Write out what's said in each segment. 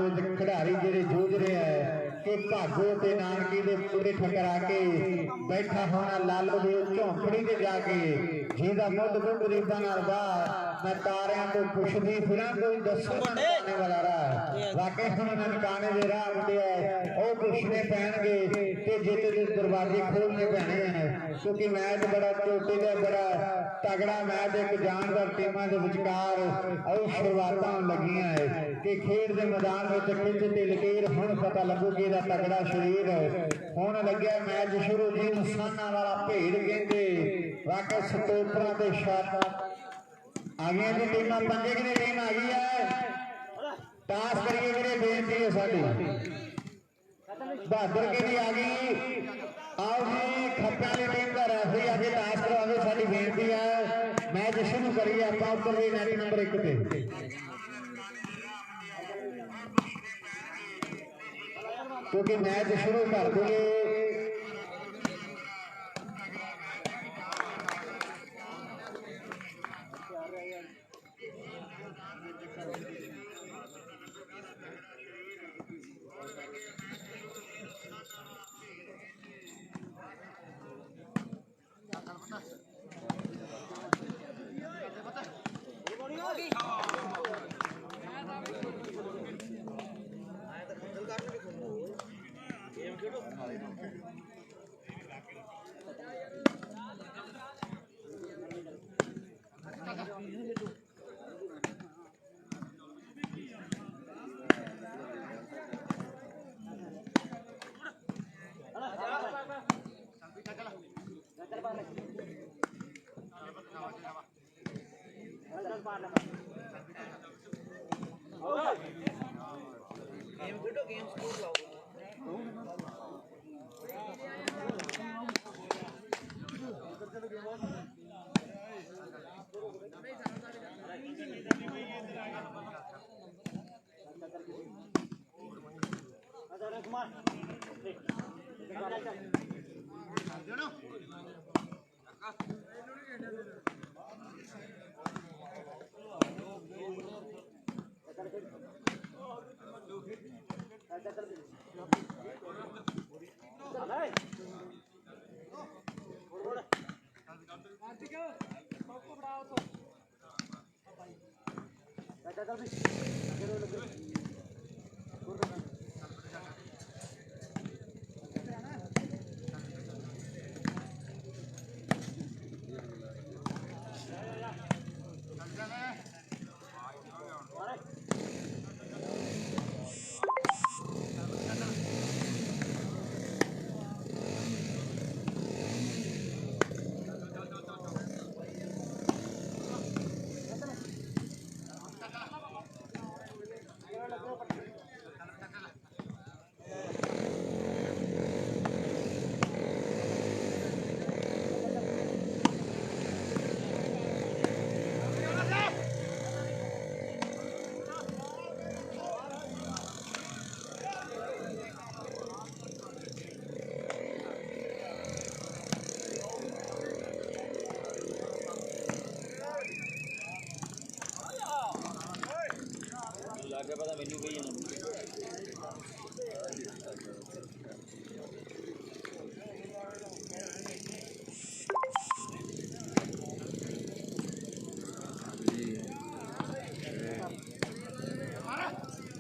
खिडारी जिहड़े जूझ रहे हैं कि भागो ते नानकी दे पूरे ठकरा के बैठा होना लालो दे झोंपड़ी ते जाके जिहदा मुੱਢ मुੱਢ रीबां नाल बाहर मैं तारियां तो पुछदी फिरां कोई दसो ननकाने वाला राह वाकई हुण ननकाने दे राह आउंदे आ ओह पुछने पैणगे ते जित दे दरवाजे खोलने पैणे हैं क्योंकि मैच बड़ा चोटी दा बड़ा तगड़ा मैच एक जानदार टीमां दे विचकार और शुरुआतां लगियां है कि खेड दे मैदान विच खिंच ते लकीर हुण पता लगूगी दा तगड़ा शरीर हुण लग्या मैच शुरू जी इंसानां वाला भेड़ कहंदे वाकई सतोपरां ते शॉट आ गई जी टीमां पंजे किने टीम आ गई है टास करिए मेरे बेनती है साडी बहादुर की भी आ गई आओ जी खप्पे वाली टीम का रेफरी आके टास करवावे साडी बेनती है मैच शुरू करिए आपां उतर भी नेट नंबर 1 ते क्योंकि मैच शुरू कर दिए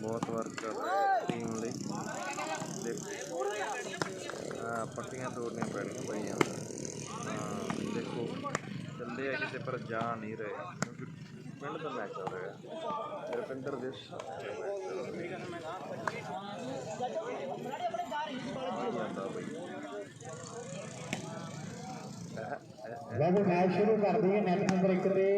बहुत वर्क कर रहे हैं टीम ਲਈ पट्टियां तोड़नी पैनियां भाई देखो चलते हैं किसी पर जा नहीं रहे क्योंकि पिंड का मैच हो रहा है रविंदर देश मैच शुरू कर दिए नेट नंबर 1 पे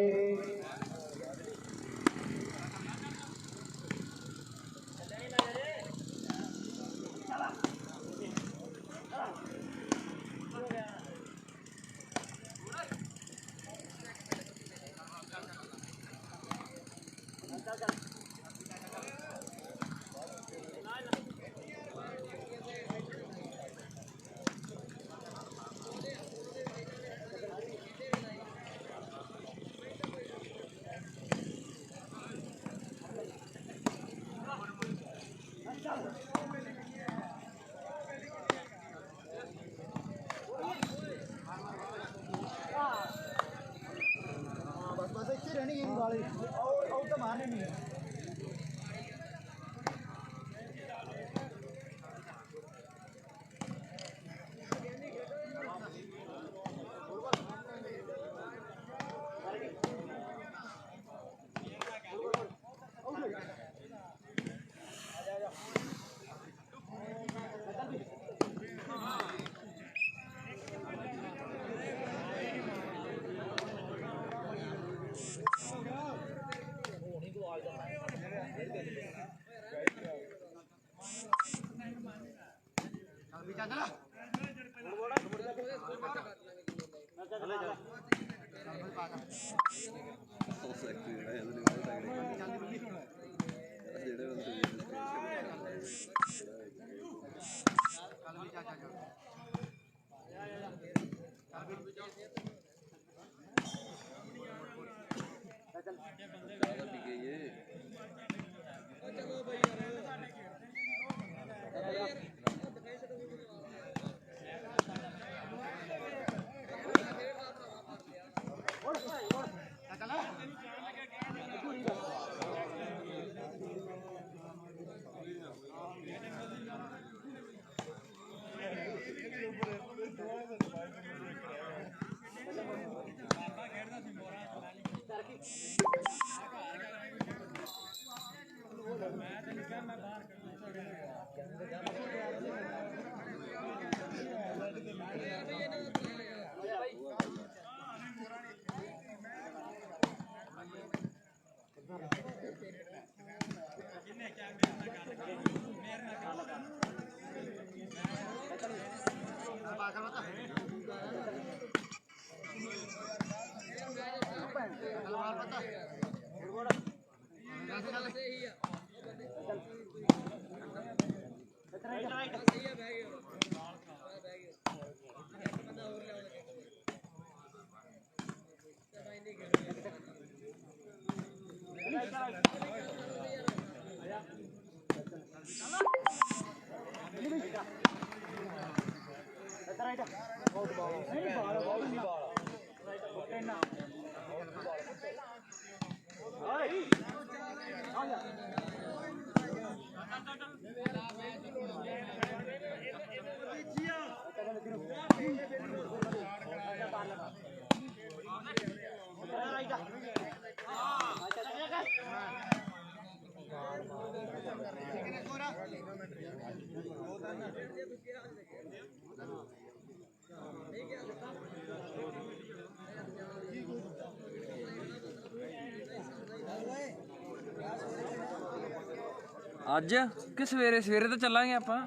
ਅੱਜ ਕਿ ਸਵੇਰੇ ਸਵੇਰੇ ਤਾਂ ਚੱਲਾਂਗੇ ਆਪਾਂ।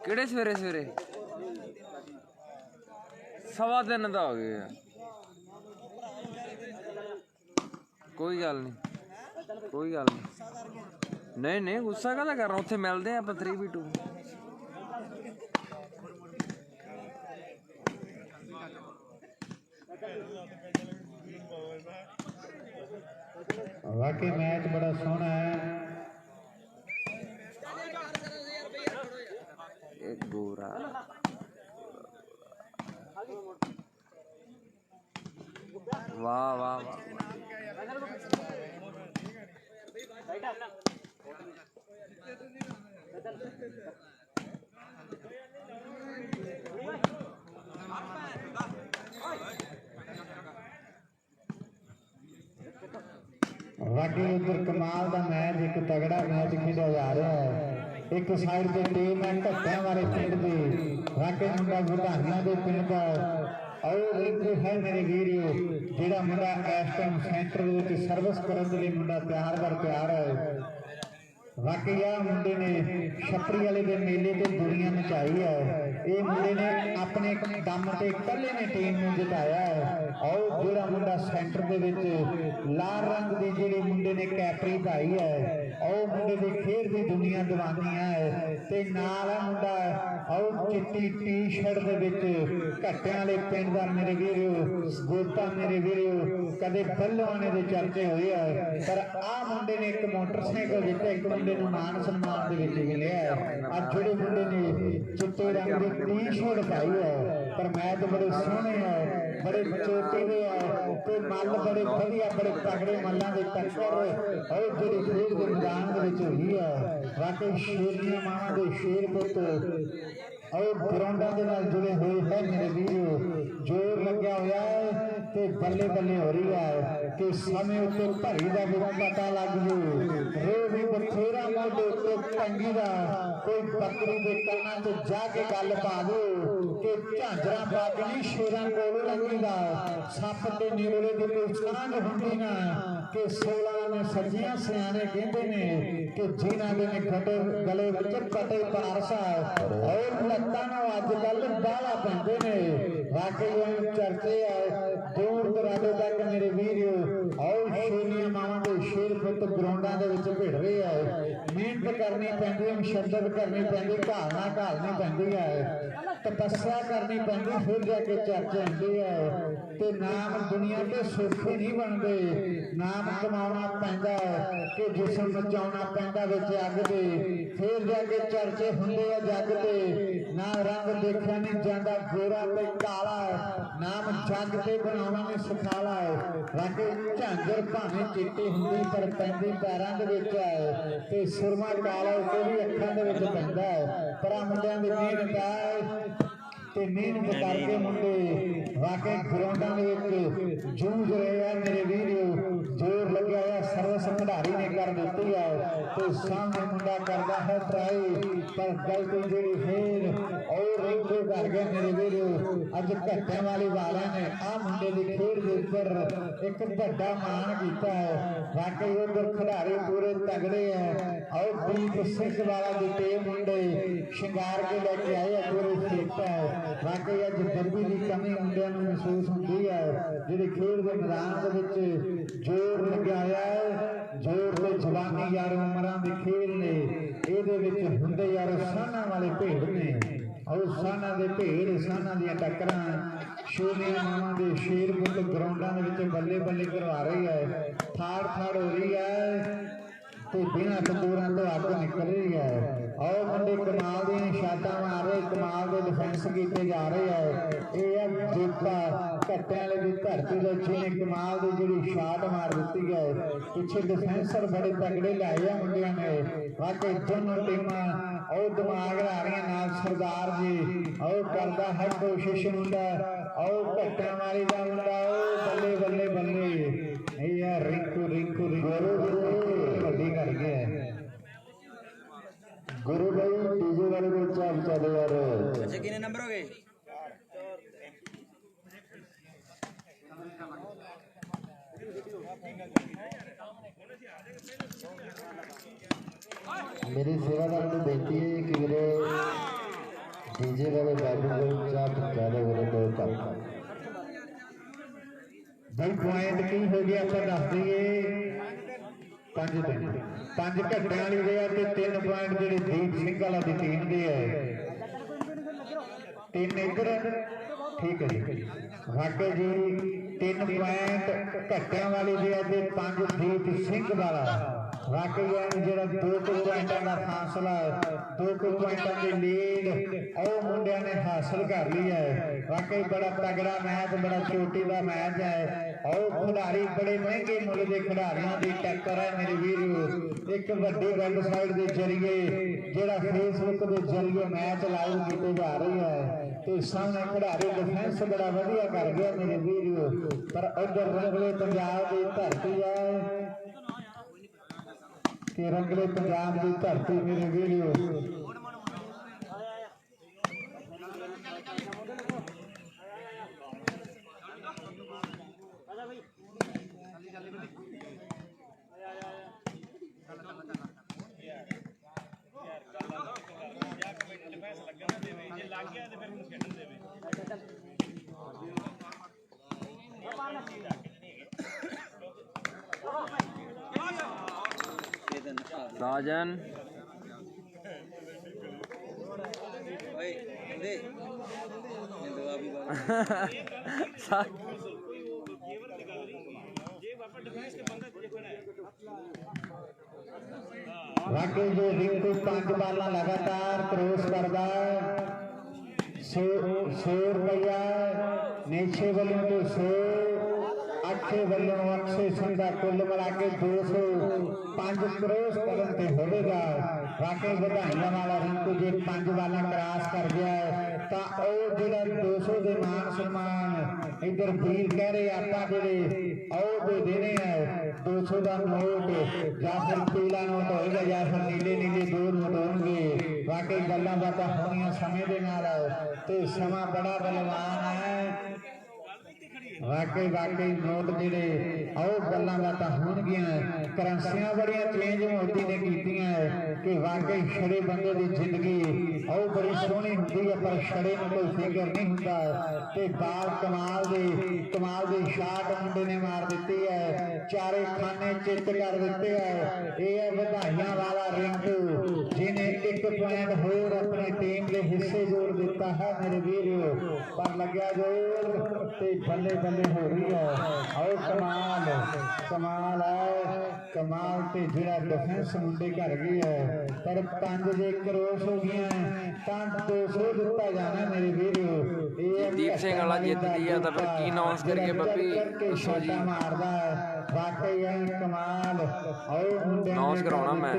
ਕਿਹੜੇ ਸਵੇਰੇ ਸਵੇਰੇ? 3:15 ਦਾ ਹੋ ਗਿਆ। ਕੋਈ ਗੱਲ ਨਹੀਂ, ਕੋਈ ਗੱਲ ਨਹੀਂ। ਨਹੀਂ ਨਹੀਂ ਗੁੱਸਾ ਕਾਹਦਾ ਕਰਨਾ, ਉੱਥੇ ਮਿਲਦੇ ਆਪਾਂ 3v2। वाकई मैच बड़ा सोहना है। एक गोरा वाह वाह वाह। वाकई उधर कमाल का मैच, एक तगड़ा मैच खेला जा रहा है। एक साइड पे टीम है ढक्कियां वाले पिंड की, वाकई मुंडा गुधाना के पिंड का और एक है मेरे वीरियो जेड़ा मुंडा इस टाइम सेंटर में सर्विस करने के लिए मुंडा तैयार कर तैयार है। वाकई आ मुंडे ने छपरी वाले के मेले से दुनिया मचाई है। ये मुंडे ने अपने दम से कले ने टीम में जिताया है। और जोड़ा मुंडा सेंटर के लाल रंग की जी मुंडे ने कैपरी पाई है, और मुंडे की खेल की दुनिया दीवानी है। ते नाल मुंडा और चिट्टी टी शर्ट के घट्टियां वाले पिंड का मेरे वीरो गोता मेरे वीरो कदे पहलवाने के चर्चे हुए है। पर आ मुंडे ने एक मोटरसाइकिल जिता, एक मुंडे मान सम्मान मिले है। अज जोड़े मुंडे ने चिट्टे रंग की टी शर्ट पाई है। पर मैच बड़े सोहने है, बड़े चोटे हुए है, तो मल बड़े बढ़िया बड़े तगड़े मल्लों की टक्कर और जी खेल के मैदान हुई है। वाकई शेरिया मावां के शेर पुत और ग्राउंडा के नाल जुड़े हुए हैं मेरे वीरो। जोर लग्या हुआ है ते बल्ले बल्ले हो रही है कि समय उत्ते भरी का भी पता लग जाए। रो भी बथेरा मोढे उत्ते टंगी का कोई बकरी के काना तो जाके गल पा दो कि झांजरा बाग नहीं शेरां कोल लंघी दा, सप ते नेवले की कोई सांझ हुंदी ना। कि 16 ने सजियां सियाने कहते ने कि जिन्हां दे ने गले गले विच पटे पारसा और लत्तां नूं अजकल बाला पैंदे ने वाकई चर्चे है दूर दराडे तक मेरे वीरो और शेरियां मावां दे शेर पुत ग्राउंडां दे विच भिड़ रहे है मेहनत करनी पैंदी है मुशद्दत करनी पैंदी घालनी पैंदी है तपस्या करनी पैंदी फिर जाके चर्चा होंदी है ते नाम दुनिया के सौखे नहीं बनते नाम कमाना पैंदा है कि जिसम बचाना पैंदा विच अग दे फिर जाके चर्चे होंदे आ जग दे ना रंग देखा नहीं जाता गोरा ते काला नाम जग ते बनाना नहीं सिखाला है बाकी झांजर भावें चिट्टी हुंदी पर पैंदी पैरां दे विच है ते सुरमा काला ते भी अखां दे विच पैंदा है पर मुंडियां दी मेहनत है ते मेहनत करके मुंडे वाकई ग्राउंडां दे विच जूझ रहे हैं मेरे वीरो जोर लग्या है सर्वस खिडारी ने कर दित्ती है तो सामने मुंडा करदा है ट्राई पर गलती जिहड़ी फिर और रिंकू कर गया मेरे वीरो अज घट्टे वाली वालियां ने आ मुंडे दी खेड दे उपर एक वड्डा मान कीता है वाकई उधर खिडारी पूरे तगड़े हैं और दीप सिंह वाला दी टीम मुंडे शिंगार के लेके आए पूरे फिट है वाकई अज दर्बी की कमी मुंडियां नूं महसूस होंदी है जिहड़ी खेड दे मैदान दे विच जोर लग्या होया है जोर ते जवानी यार उमरां दी खेल ने इहदे विच हुंदे यार साना वाले भेड़ ने और साना दे भेड़ साना दीयां टक्करां शेरियां मावां दे शेर पुत ग्राउंडां दे विच बल्ले बल्ले करवा रही है फाड़ हो रही है तो बिना तंदूरां तो अग निकल रही है और मुंडे कमाल दी शाटा मार रहे कमाल दे डिफेंस कीते जा रहे है ये जीता घट्टे वाले की धरती दे जिन्हें कमाल दी जिहड़ी शाट मार दी है पिछे डिफेंसर बड़े तगड़े लाए हैं मुंडियां ने वाकई दोनों टीमां और दिमाग ला रही नाल सरदार जी और करदा है कोशिश मुंडा और घट्टे वाली दा मुंडा बल्ले बल्ले बल्ले यार रिंकू रिंकू वड्डी कर गया गुरु भाई डीजे वाले को चाल चले यार अच्छा कितने नंबर हो गए मेरी सेवादार को बेनती है कि मेरे डीजे वाले बाबू को चाप ज्यादा बोले तो कम भाई पॉइंट की हो गया आप दस दिए पांच घंटे वाली दे ते 3 पॉइंट जेडे दीप सिंह वाला दी टीम दे है 3 इधर ठीक है जी वाकई जी 3 पॉइंट घट्टे वाली दे ते 5 दीप सिंह वाला वाकई जेड़ा 2 पॉइंटां का फासला 2 पॉइंटां की लीड और मुंडिया ने हासिल कर ली है वाकई बड़ा तगड़ा मैच बड़ा चोटी का मैच है और खिडारी बड़े महंगे मुल के खिडारियों की टक्कर है मेरे वीर एक वड्डी वेबसाइट के जरिए जेड़ा फेसबुक के जरिए मैच लाइव किए जा रही है तो सामने खिडारी डिफेंस बड़ा वधिया कर गया मेरे वीर पर उधर रंगले पंजाब की धरती है कि रंगले पंजाब की धरती मेरे वीर राजन वाकई जो रिंकू 5 बाला लगातार क्रॉस करता है 100 रुपया नीचे वालों तो 100 अच्छे वालों अक्षय सिंह का कुल मिला के 205 क्रॉस करन ते होवेगा वाकई बधाइयां वाला रिंकू जे 5 बाला क्रॉस कर गया तो और जेड़ा 200 के मान सम्मान इधर वीर कह रहे आपा जेड़े और दे देने हैं 200 का नोट या फिर पीला नोट होएगा या फिर नीले नीले 2 नोट होंगे वाकई गल्लां बातां होणियां समय दे नाल ते समा बड़ा बलवान है वाकई वाकई नोट जेडे आओ गल्लां बातां होणगियां करंसियां बड़ियां चेंज मोदी ने कीतियां कि वाकई छड़े बंदे दी जिंदगी आओ बड़ी सोहनी हुंदी है पर छड़े नूं कोई फिकर नहीं हुंदा ते बाल कमाल दी शाट मुंडे ने मार दित्ती है चारे खाने चित कर दिते है ये है ਵਧਾਈਆਂ वाला रिंकू जिन्हें एक पॉइंट होर अपनी टीम के हिस्से जोड़ दिता है मेरे वीरों पर लग्या जोर ते बल्ले बल्ले हो रही है और कमाल है कमाल ते जिहड़ा डिफेंस मुंडे कर गई है पर 5 जे क्रॉस हो गई तां 200 दिता जाना मेरे वीरों दीप सिंह वाला जित दिया तो फिर की अनाउंस करिए बब्बी दसो जी मारदा वाकई है कमाल और अनाउंस कराउणा मैं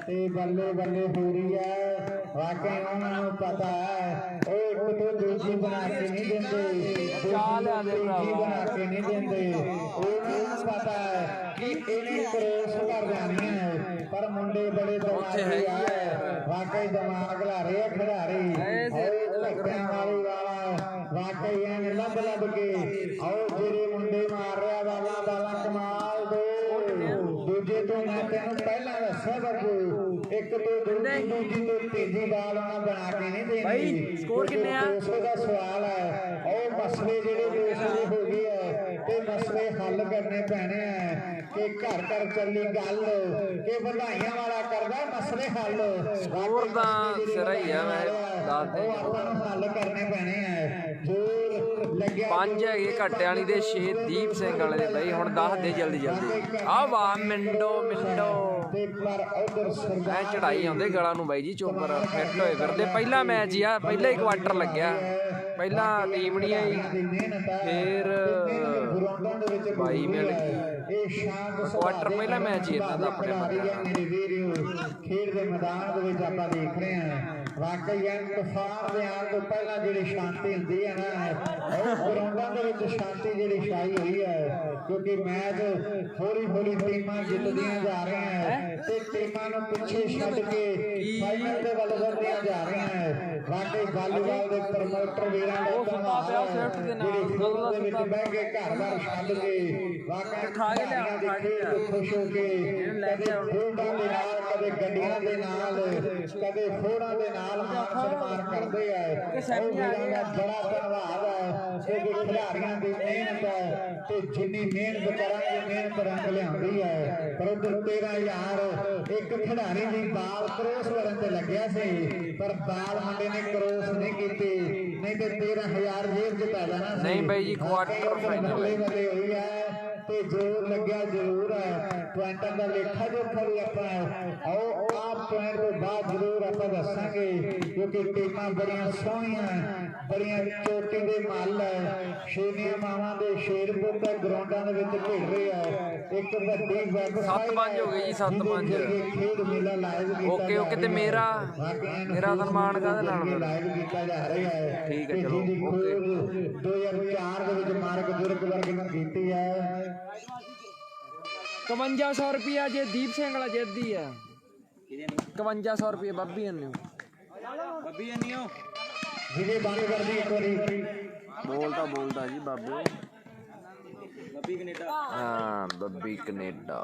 ते बल्ले बल्ले हो रही है वाकई उन्होंने पता है ओ एक तो दूसरी बना के नहीं देंगे बना के नहीं देंगे उन्होंने पता है कि इन्हें क्रॉस कर जानी है पर मुंडे बड़े दिमागी है वाकई दिमाग ला रहे खिडारी और लगने वाली वाला वाकई है लब के और जेरे मुंडे मार रहा वाला कमाल दो दूजे तो मैं तेन पहला दसा बबू एक तो दूजी तो तीजी बाल उन्हें बना के नहीं देनी भाई स्कोर कितने आ 200 का सवाल है और मसले जेडे 200 हो गए है ते मसले हल करने पैने हैं कि घर घर चली गल कि ਵਧਾਈਆਂ वाला करदा मसले हल स्कोर दा सिरा ही है मैं दस दे हल करने पैने हैं जोर लग्या 5 है घट्टे वाली दे 6 दीप सिंह वाले दे भाई हुण 10 दे जल्दी आ वाह मिंडो ते पर उधर ਐ ਚੜਾਈ ਆਉਂਦੇ ਗਲਾਂ ਨੂੰ ਬਾਈ ਜੀ ਚੋਪਰ ਫਿੱਟ ਹੋਏ ਫਿਰਦੇ ਪਹਿਲਾ ਮੈਚ ਹੀ ਆ ਪਹਿਲਾ ਹੀ ਕੁਆਟਰ ਲੱਗਿਆ ਪਹਿਲਾ ਟੀਮ ਨਹੀਂ ਆਈ ਫਿਰ ਬਾਈ ਮਿਲ ਗਈ ਇਹ ਸ਼ਾਮ ਕੁਆਟਰ ਪਹਿਲਾ ਮੈਚ ਹੀ ਇਹਨਾਂ ਦਾ ਆਪਣੇ ਮੇਰੇ ਵੀਰੋ ਖੇਡ ਦੇ ਮੈਦਾਨ ਦੇ ਵਿੱਚ ਆਪਾਂ ਦੇਖ ਰਹੇ ਹਾਂ ਵਾਕਈ ਐਨ ਤੂਫਾਨ ਦੇ ਆਉਣ ਤੋਂ ਪਹਿਲਾਂ ਜਿਹੜੀ ਸ਼ਾਂਤੀ ਹੁੰਦੀ ਹੈ ਨਾ ਉਹ ਗਰਾਊਂਡਾਂ ਦੇ ਵਿੱਚ ਸ਼ਾਂਤੀ ਜਿਹੜੀ ਛਾਈ ਹੋਈ ਹੈ ਕਿਉਂਕਿ ਮੈਚ ਹੌਲੀ ਟੀਮਾਂ ਜਿੱਤਦੀਆਂ ਜਾ ਰਹੀਆਂ ਹੈ ਤੇ ਟੀਮਾਂ ਨੂੰ ਪਿੱਛੇ ਛੱਡ ਕੇ ਫਾਈਨਲ ਦੇ ਵੱਲ ਵਧਦੀਆਂ ਜਾ ਰਹੀਆਂ ਹੈ ਵਾਕਈ ਵਾਲੀਬਾਲ ਦੇ ਪ੍ਰਮੋਟਰ ਵੀਰਾਂ ਦਾ ਧੰਨਵਾਦ ਜਿਹੜੇ ਵਿੱਚ ਬਹਿ ਕੇ ਘਰ-ਬਾਰ ਛੱਡ ਕੇ ਵਾਕਈ ਖਾ ਕੇ ਖੁਸ਼ ਹੋ ਕੇ ਕਦੇ ਫੋਟਾਂ ਦੇ ਨਾਲ ਕਦੇ ਗੱਡੀਆਂ ਦੇ ਨਾਲ ਕਦੇ ਫੋੜਾਂ ਦੇ ਨਾਲ ਮਾਨ ਸਨਮਾਨ ਕਰਦੇ ਆ ਉਹ ਵੀਰਾਂ ਦਾ ਬੜਾ ਧੰਨਵਾਦ ਹੈ ਕਿ ਖਿਡਾਰੀਆਂ ਦੀ ਮਿਹਨਤ ਹੈ ਤੇ ਜਿੰਨੀ ਮਿਹਨਤ ਕਰਾਂਗੇ ਮਿਹਨਤ ਰੰਗ ਲਿਆਉਂਦੀ ਹੈ ਪਰ ਉਧਰ 13000 ਇੱਕ ਖਿਡਾਰੀ ਦੀ ਬਾਲ ਕ੍ਰੋਸ ਕਰਨ ਤੇ ਲੱਗਿਆ ਸੀ ਪਰ ਬਾਲ ਮੁੰਡੇ ਨੇ ਕ੍ਰੋਸ ਨਹੀਂ ਕੀਤੀ ਨਹੀਂ ਤੇ 13000 ਜੇਬ ਜਿਤਾ ਜਾਣਾ ਸੀ ਨਹੀਂ ਬਾਈ ਜੀ ਕੁਆਟਰ ਫਾਈਨਲ ਹੋਈ ਹੈ ਤੇ ਜ਼ੋਰ ਲੱਗਿਆ ਜ਼ਰੂਰ ਹੈ ਪੁਆਇੰਟਾਂ ਦਾ ਲੇਖਾ ਜੋਖਾ ਵੀ ਆਪਾਂ ਆਓ ਆਪ ਪੁਆਇੰਟ ਤੋਂ ਬਾਅਦ ਜ਼ਰੂਰ ਆਪਾਂ ਦੱਸਾਂਗੇ ਕਿਉਂਕਿ ਟੀਮਾਂ ਬੜੀਆਂ ਸੋਹਣੀਆਂ ਬੜੀਆਂ ਚੋਟੀ ਦੇ ਮੱਲ ਹੈ ਛੇਵੀਆਂ ਮਾਵਾਂ ਦੇ ਸ਼ੇਰਪੁਰ ਦੇ ਗਰਾਊਂਡਾਂ ਦੇ ਵਿੱਚ ਖੇਡ ਰਹੇ ਆ ਇੱਕ ਵੱਡੀ ਵੈਬਸਾਈਟ 7-5 ਹੋ ਗਈ ਜੀ 7-5 ਖੇਡ ਮੇਲਾ ਲਾਈਵ ਕੀਤਾ ਓਕੇ ਤੇ ਮੇਰਾ ਸਨਮਾਨ ਕਾਹਦੇ ਨਾਲ ਲਾਈਵ ਕੀਤਾ ਜਾ ਰਿਹਾ ਹੈ ਠੀਕ ਹੈ ਚਲੋ ਓਕੇ 2004 ਦੇ ਵਿੱਚ ਮਾਰਕ ਜ਼ੁਰਗਬਰਗ ਨੇ ਕੀਤੀ ਹੈ 5500 रुपया जे दीप सिंह वाला जितदी है 5500 रुपया बब्बी अन्नू ਜਿਹਦੇ ਬੰਦ ਕਰਦੀ ਇੱਕ ਵਾਰੀ बोलता जी बाबे हाँ बब्बी कनेडा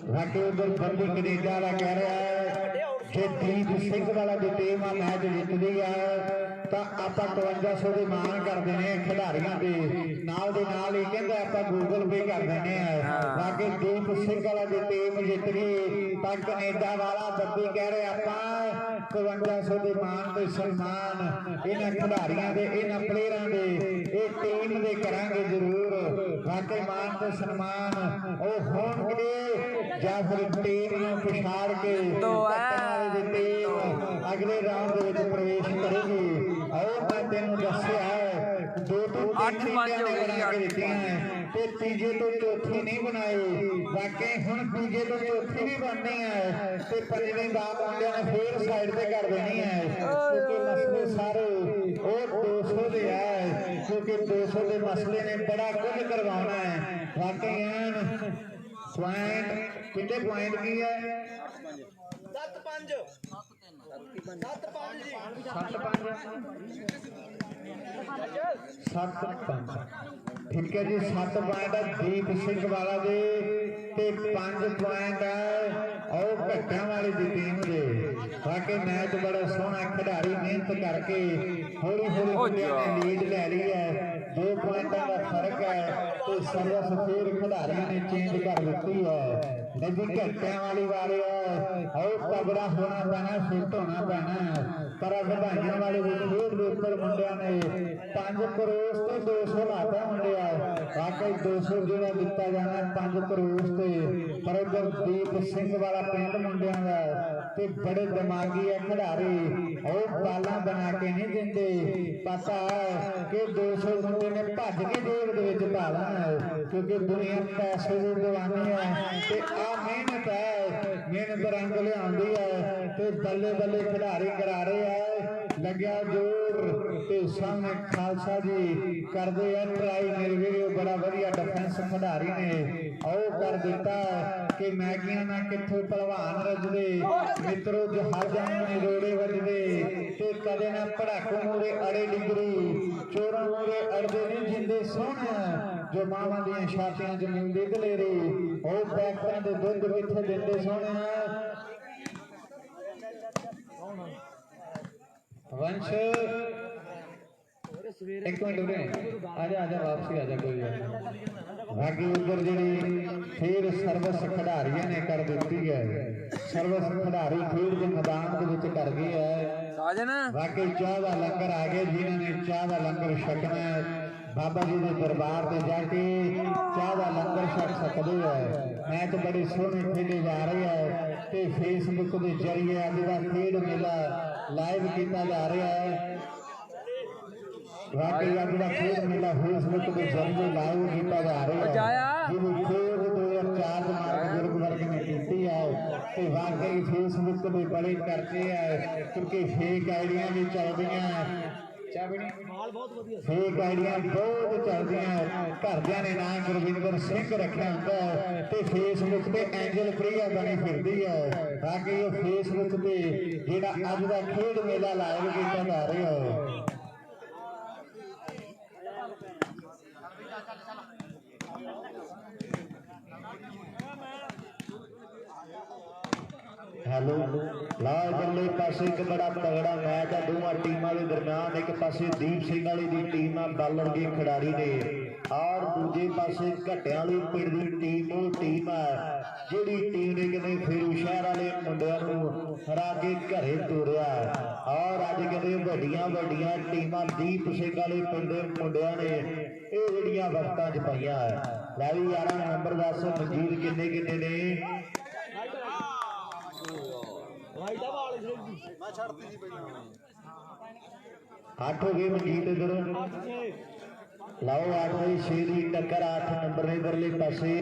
वाकई उधर बब्बी कनेडा वाला कह रहा है जे दीप सिंह वाला जो टीम आ मैच जितदी है ਤਾਂ ਆਪਾਂ 5500 ਦੇ ਮਾਨ ਕਰਦੇ ਨੇ ਖਿਡਾਰੀਆਂ ਦੇ ਨਾਲ ਹੀ ਕਹਿੰਦਾ ਆਪਾਂ ਗੂਗਲ ਪੇ ਕਰ ਦਿੰਦੇ ਆ ਬਾਕੀ ਦੀਪ ਸਿੰਘ ਵਾਲਾ ਦੀ ਟੀਮ ਜਿੱਤ ਗਈ ਤਾਂ ਕੈਨੇਡਾ ਵਾਲਾ ਬੱਬੀ ਕਹਿ ਰਿਹਾ ਆਪਾਂ 5500 ਦੇ ਮਾਨ ਤੇ ਸਨਮਾਨ ਇਹਨਾਂ ਖਿਡਾਰੀਆਂ ਦੇ ਇਹਨਾਂ ਪਲੇਅਰਾਂ ਦੇ ਇਹ ਟੀਮ ਦੇ ਕਰਾਂਗੇ ਜ਼ਰੂਰ ਬਾਕੀ ਮਾਨ ਤੇ ਸਨਮਾਨ ਉਹ ਹੋਣਗੇ ਜਾਂ ਫਿਰ ਟੀਮ ਨੂੰ ਪਛਾੜ ਕੇ ਅਗਲੇ ਰਾਊਂਡ ਦੇ ਵਿੱਚ ਪ੍ਰਵੇਸ਼ ਕਰੇਗੀ और मैं तेन दसिया है 2 तो 8 ते तीजे तो चौथी नहीं बनाए वाकई हुण तीजे तो चौथी भी बननी है ते पंजवीं बात मुंडिया ने फिर साइड पे कर देनी है क्योंकि मसले सारे और 200 दे है क्योंकि 200 के मसले ने बड़ा कुछ करवाना है वाकई एन पॉइंट कितने पॉइंट की है ठीक है जी 7 पॉइंट दीप सिंह वाला दे ते 5 पॉइंट और घट्टा वाली दी टीम दे बाकी मैच बड़ा सोहना खिडारी मेहनत करके हौली हौली लीड ले ली है 2 पॉइंटों का फर्क है तो सर्वस फिर खिडारी ने चेंज कर दी है नहीं घट्टा वाली वाले और तगड़ा होना पैना फिट होना पैना पर ਵਧਾਈਆਂ वाले खेल के उपर मुंडिया ने 5 करोड़ से 200 लाता मुंडिया वाकई 200 जो दिता जाना 5 करोड़ से पर उधर दीप सिंह वाला पिंड मुंडिया का ते बड़े दिमागी है खिडारी और बाला बना के नहीं देंगे पता है कि 200 मुंडे ने भज के जेब के पा लेना क्योंकि दुनिया पैसे की दीवानी है ते आ मेहनत है मेहनत रंग लियाती है ते बल्ले बल्ले खिडारी करा रहे लग्या जोर ते सामने खालसा जी करते हैं ट्राई मेरे वीडियो बड़ा वधिया डिफेंस खिडारी ने और कर दिता कि मैगिया ना कितों पहलवान रजदे मित्रों जहाजा में रोड़े वजदे ते कदे ना पड़ाकू मूरे अड़े डिगरी चोरों मूरे अड़दे नहीं जिंदे सोहने जो मावां दी छातियां च मिलदे दलेरे और पैकटां दे दुध किथे दिंदे सोहने वंश एक मिनट उरे आजा वापसी आजा कोई बाकी उधर जी फिर सर्वस खिडारियों ने कर दी है सर्वस खिडारी खेल के मैदान के कर गए है बाकी चाह का लंगर आ गए जिन्होंने चाह का लंगर छकना है बाबा जी के दरबार से जाके चाह का लंगर छक सकते हैं मैच बड़े सोहने खेले जा रहे हैं तो फेसबुक के जरिए अज का खेल मेला लाइव किया जा रहा है वाकई अज का खेल मेला फेसबुक के जरिए लाइव किया जा रहा है जिन्हें खेल 2004 बुजुर्ग वर्ग ने की है तो वाकई फेसबुक में बड़े करते हैं क्योंकि फेक आईडिया भी चलती फेक आईडिया बहुत चलती घरदिया ने नाम गुरविंदर सिंह रखा होंगे तो फेसबुक पे एंजल प्रिया बनी फिरती है बाकी वो फेसबुक पे जेड़ा अज का खेल मेला लाइव किया जा रहा है हेलो लाल बल्ले पास एक बड़ा तगड़ा मैच है दोनों टीमों के दरम्यान एक पास दीप सिंह वाली दी टीम बालर के खिडारी ने और दूजे पास घटिया वाली पिंड की टीम वो टीम है जिहड़ी टीम ने कहते फेरू शहर वाले मुंडिया हरा के घरे तोरिया और अज कहते वड्डियां वड्डियां टीमां दीप सिंह वाले पिंड के मुंडिया ने ये जिहड़ियां वक्तां च पाईयां लै भी 11 नंबर 10 मंजीत किन्ने किन्ने ने 8 हो गए मंजीत इधर लाओ 8 बजे 6 की टक्कर 8 नंबर ने इधरले पासे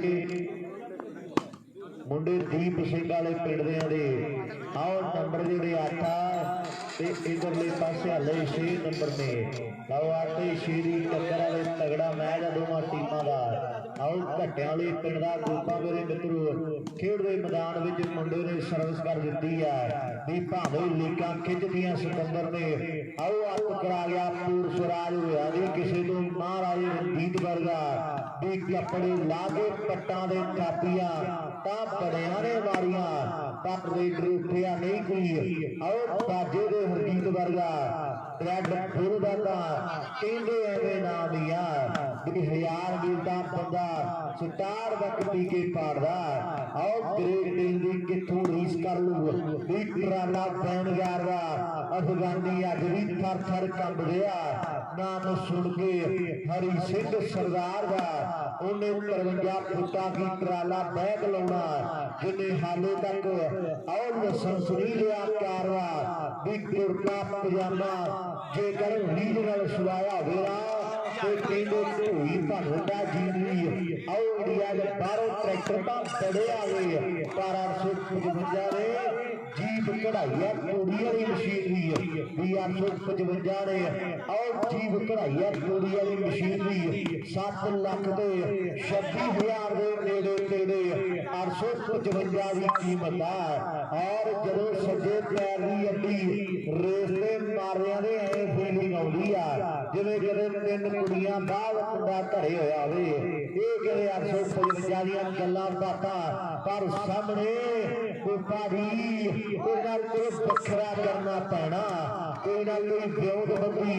मुंडे दीप सिंह वाले पिंड दे आओ नंबर जोड़े 8 इधरले पासे हले 6 नंबर ने लाओ 8 6 की टक्कर वाले तगड़ा मैच है दोनों टीमों का आओ घटिया वाली पिंड का ग्रुपा मेरे मित्रों खेड के मैदान में मुंडे ने सर्विस कर दी है भी भावे लीकां खिंचदियां सिकंदर ने आओ अत करा गया पूर स्वराज होया जी किसी को महाराज रणजीत वर्गा भी कपड़े ला के पट्टां दे थापियां तां बड़ियां ने मारियां पर रेडर उठिया नहीं कोई आओ बाजे दे हरजीत वर्गा रेड फुल दा कहंदे एवें ना दिया भी 1000 मील बंदा स्टार वक्ती के पाड़दा आओ ग्रेट टीम दी किथों रीस कर लू भी ट्राला पैन जारदा अफगानी अज भी थर थर कंब गया नाम सुन के हरी सिंह सरदार दा उन्हें 53 फुटा की ट्राला बैग लाउना जिन्हें हाले तक आओ लाइसेंस नहीं लिया कारवा भी कुर्ता पजामा जेकर रीज नाल सवाया होवेगा धोई भनोटा जीवनी आओ इंडिया के बाहरों ट्रैक्टर तो बड़े आ गए पर 855 ने जी जीप कढ़ाई है तूड़ी वाली मशीनरी भी 855 ने और जीप कढ़ाई है तूड़ी वाली मशीनरी 7 लाख के 26,000 के नेड़े तेड़े 855 की कीमत है। और जो सज्जे पैर की अड्डी रेस के मारिया ने ऐ फीलिंग आती है जिवें कदे 3 कुड़ियां बाहर मुंडा घरे होया होवे। ये कदे 855 दी गल्लां बातां पर सामने भारी कोई बखरा करना पैना कोई ना कोई ब्योद बंदी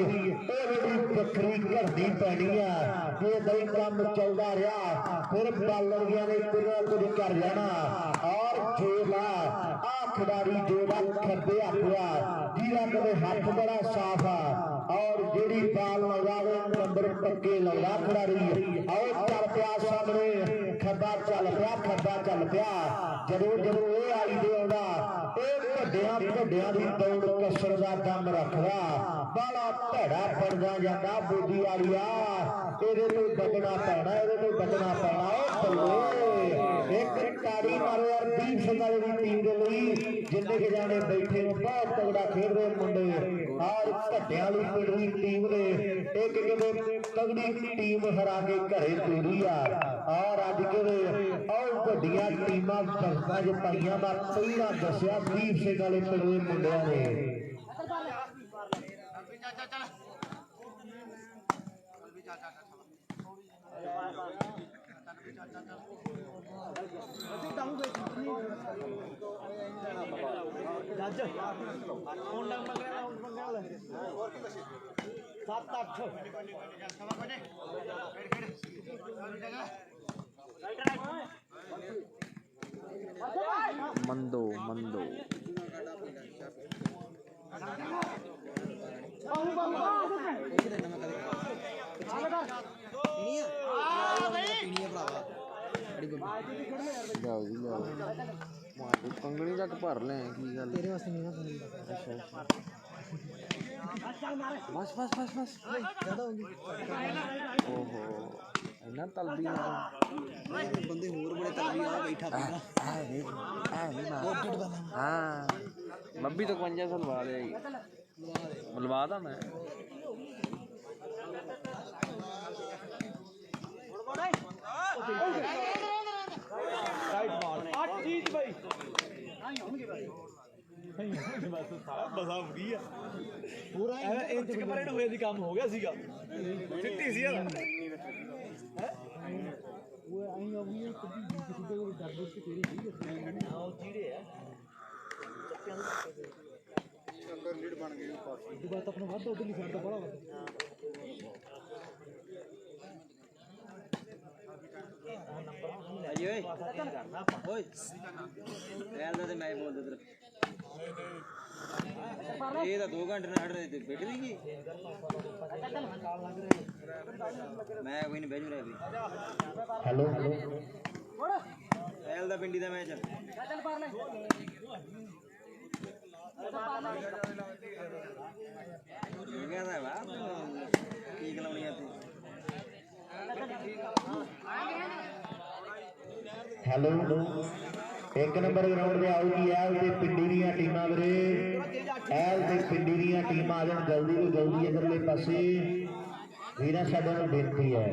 बखरी करनी पैनी है। जे दई काम चलता रहा फिर बालरिया ने कुछ ना कुछ कर जाना। और जोड़ा आ खिडारी जोड़ा खब्बे हथिया जिहदा कदे हाथ बड़ा साफ है और जेड़ी बाल लगावे नंबर पक्के लगा खिडारी। और चल पिया सामने खब्बा चल पिया जदों जदों ये आई दे आउंदा ਵੱਡਿਆਂ ਦੀ ਦੌੜ ਕਸਰ ਦਾ ਦਮ ਰੱਖਦਾ ਬਾਲਾ ਭੈੜਾ ਪੜਦਾ ਜਾਂਦਾ ਬੋਦੀ ਵਾਲੀਆ ਇਹਦੇ ਤੋਂ ਬਚਣਾ ਪੈਣਾ ਉਹ ਬੱਲੇ ਇੱਕ ਤਾੜੀ ਮਾਰੋ ਯਾਰ 20 ਸੰਗਾਲੇ ਦੀ ਟੀਮ ਦੇ ਲਈ ਜਿੰਨੇ ਕਿ ਜਾਣੇ ਬੈਠੇ ਨੂੰ ਬਹੁਤ ਤਗੜਾ ਖੇਡ ਰਹੇ ਮੁੰਡੇ। ਔਰ ਵੱਡਿਆਂ ਵਾਲੀ ਪਿੰਡ ਦੀ ਟੀਮ ਦੇ ਇੱਕ ਕਿਤੇ ਤਗੜੀ ਟੀਮ ਹਰਾ ਕੇ ਘਰੇ ਤੋਰੀ ਆ। ਔਰ ਅੱਜ ਕਿਤੇ ਉਹ ਵੱਡੀਆਂ ਟੀਮਾਂ ਦਰਦਾਂ ਚ ਪਾਈਆਂ ਮੈਂ ਪਹਿਲਾਂ ਦੱਸਿਆ 20 ਸੰਗਾਲੇ ਪਿੰਡ ਦੇ ਮੁੰਡਿਆਂ ਨੇ। मंदो कंगनी तक भर ले की गल तेरे वास्ते नहीं ना। अच्छा बस ज्यादा होगी। ओहो इन्ना तलबी बंदे होर बड़े तलबी आ बैठा हां मब्बी तो 55 लवा दे लवा दा मैं ਬਸਾ ਫਰੀ ਆ ਪੂਰਾ ਇੰਚ ਕਪੜੇ ਹੋਏ ਦੀ ਕੰਮ ਹੋ ਗਿਆ ਸੀਗਾ ਸਿੱਟੀ ਸੀ ਯਾਰ ਉਹ ਆਈ ਆਉਂਦੀ ਕਦੀ ਕਿਸੇ ਦੇ ਦਰਦ ਤੇ ਤੇਰੀ ਨਹੀਂ ਆਉ ਚੀੜੇ ਆ ਚੱਪਿਆਂ ਦੇ ਅੰਦਰ ਲੀਡ ਬਣ ਗਈ ਪਾਸ ਦੀ ਬਾਤ ਆਪਣਾ ਵੱਧ ਉਧਰ ਨਹੀਂ ਛੱਡਦਾ ਬੜਾ ਅਜੀ ਓਏ ਓਏ ਰਹਿਣ ਦੇ ਮੈਂ ਬੋਲ ਦੇ ਇਹ ਤਾਂ 2 ਘੰਟੇ ਨਾਲ ਹਟ ਰਹੇ ਤੇ ਬੈਠ ਨਹੀਂ ਗਈ ਮੈਂ ਕੋਈ ਨਹੀਂ ਬੈਠ ਰਿਹਾ ਵੀ ਹੈਲੋ ਐਲ ਦਾ ਪਿੰਡੀ ਦਾ ਮੈਚ ਚੱਲ ਪਾਰ ਲੈ ਇਹ ਕਹਿੰਦਾ ਵਾ ਕੀ ਕਲਾਉਣੀ ਆ ਤੂੰ ਹੈਲੋ एक नंबर ग्राउंड में आऊगी एल ते पिंडी दी टीमां वीरे एल ते पिंडी दी टीमां आ जाण जल्दी तो जल्दी इधरले पासे वीरा साडे नूं बेनती है।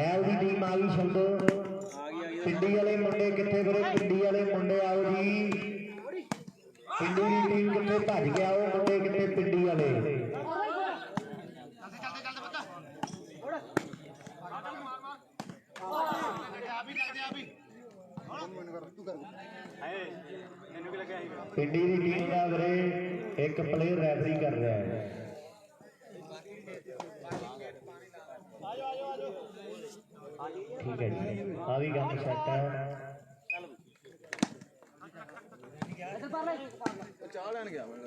एल दी टीम आ गई संदो पिंडी वाले मुंडे किथे वीरे पिंडी वाले मुंडे आओ जी पिंडी दी टीम किथे भज गया वो मुंडे किथे पिंडी वाले ਪਿੰਡੀ ਦੀ ਟੀਮ ਦਾ ਵੀਰੇ ਇੱਕ ਪਲੇਅਰ ਰੈਫਰੀ ਕਰ ਰਿਹਾ ਹੈ। ਠੀਕ ਹੈ ਜੀ, ਆ ਵੀ ਕੰਮ ਸੈੱਟ ਹੈ। ਚਾਹ ਲੈਣ ਗਿਆ ਮੈਂ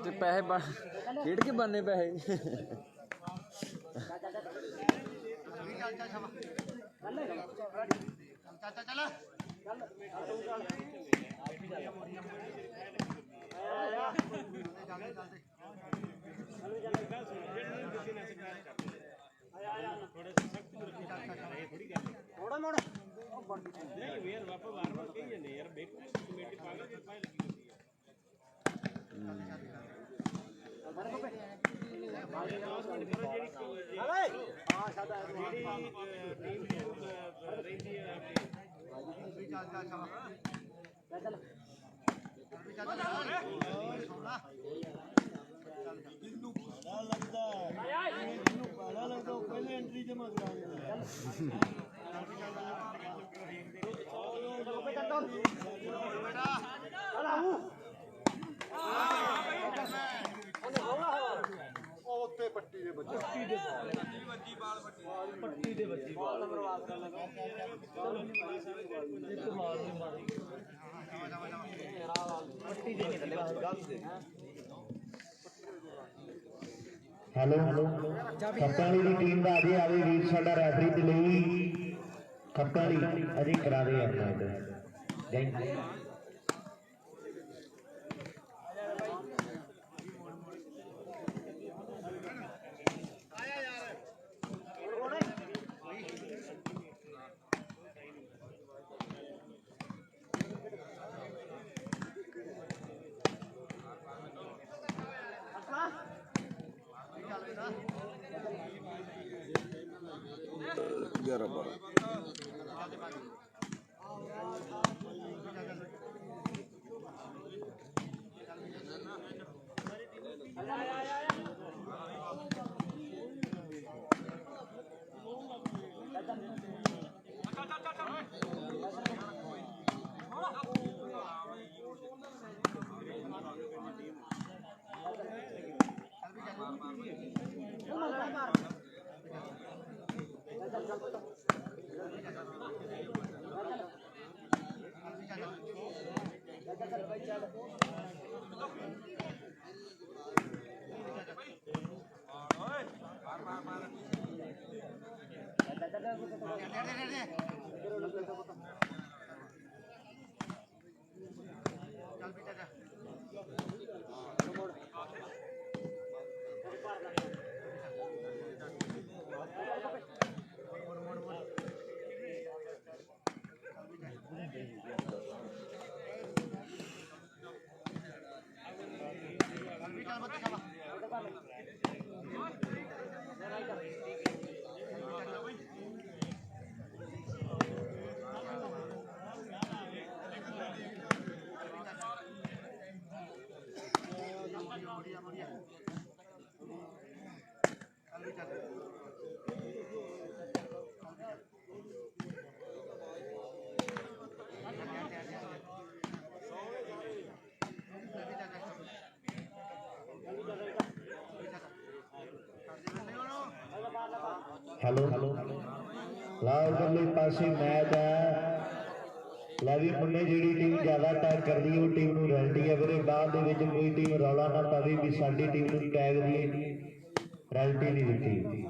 ਤੇ ਪੈਸੇ ਖੇਡ ਕੇ ਬਣਨੇ ਪੈਸੇ। ਹੈਲੋ, ਖੱਪਾਲੀ ਦੀ ਟੀਮ ਦਾ ਅਜੇ ਆਵੇ ਵੀਰ ਸਾਡਾ ਰੈਫਰੀ ਦੇ ਲਈ। ਖੱਪਾਲੀ ਅਜੇ ਕਰਾ ਰਹੇ ਆਪਣਾ ਥੈਂਕ ਯੂ। हेलो लाओ उधरले पासे मैच है लै भी मुन्ने जी टीम ज्यादा टैग कर दी वो टीम नूं रैल्टी है फिर बाद कोई टीम रौला ना पवे भी साडी टीम नूं टैग दी रैल्टी नहीं दी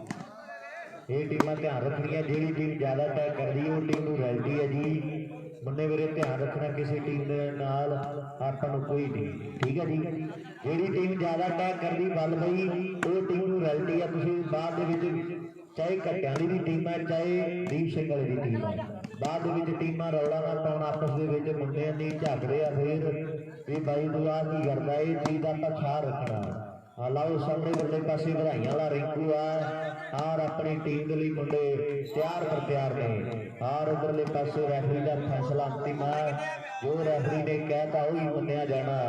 ये टीमां ध्यान रखनिया जी टीम ज्यादा टैग कर दी वो टीम नूं रैल्टी है जी मुन्ने मेरे ध्यान रखना किसी टीम के नाल आपां नूं कोई नहीं ठीक है जी जी टीम ज्यादा टैग कर दी बल पई वो टीम नूं रैल्टी है तुसीं बाद चाहे घट्याली की टीम है चाहे दीप सिंह वाली की टीम है बाद टीमां रौला ना पाउण आपस के मुंडियां नहीं झग रहे फिर ये बाई तू आ की करता है चीज का आपां ख्याल रखना लाओ सामने वाले पासे बधाइयां वाला रिंकू है और अपनी टीम के लिए मुंडे तैयार पर तैयार ने और उधरले पासे रैफरी का फैसला अंतिम है जो रैफरी ने कहता वही मन्निया जाना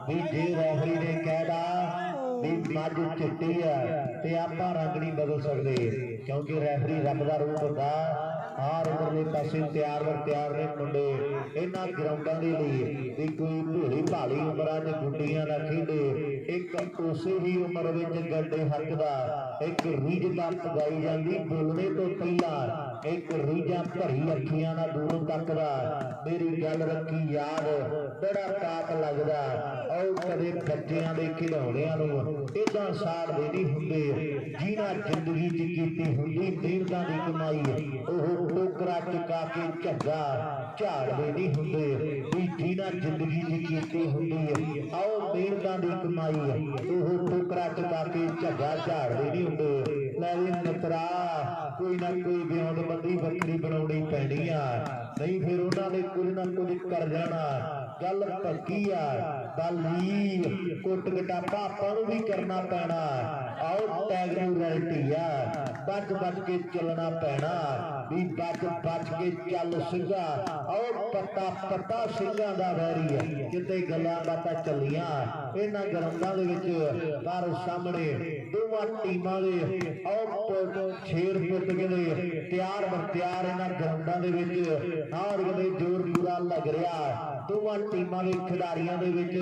भी जे रैफरी ने कहता भी मज चिट्टी है तो आपां रंग नहीं बदल सकते क्योंकि रैफरी रब का रूप होता और उधरले पासे तैयार वर तैयार ने मुंडे इन्हां ग्राउंडां दे लई भी कोई भोली भाली उमरां च गुड्डियां ना खेडे एक उसे ही उम्र विच गड्डे हकदा एक रीझ दा पगाई जांदी बोलने तो पहला एक रीझां भरी अखियां ना दूरों तकदा मेरी गल रखी याद बड़ा पाप लगदा और कदे बच्चियां दे खिडौणियां नूं इदां साड़दे नहीं हुंदे जिन्हां जिंदगी च कीती हुंदी मिहनतां दी कमाई ओह टोकरा चुका के झग्गा झाड़दे नहीं हुंदे भी जिन्हां जिंदगी च कीती हुंदी आओ मिहनतां दी कमाई ओह टोकरा चुका के झग्गा झाड़दे नहीं हुंदे लै वी मित्रा कोई ना कोई ब्योंतबंदी वक्री बनाउणी पैणी आ नहीं फिर उन्हां ने कुछ ना कुछ कर जाना गल पक्की आ बली कुट कटापा आपां नूं भी करना पैना आओ टैग नूं रैल्टी आ बच बच के चलना पैना भी बच बच के चल सिंघा आओ पता पता सिंघां दा वैरी है किते गल्लां बातां चलियां इन्हां ग्राउंडां दे विच पर सामने दोवां टीमां दे आओ छेड़ पुट के तैयार बर तैयार इन्हां ग्राउंडां दे विच और कहते जोर पूरा लग रहा दोवां टीमां दे खिडारियां दे विच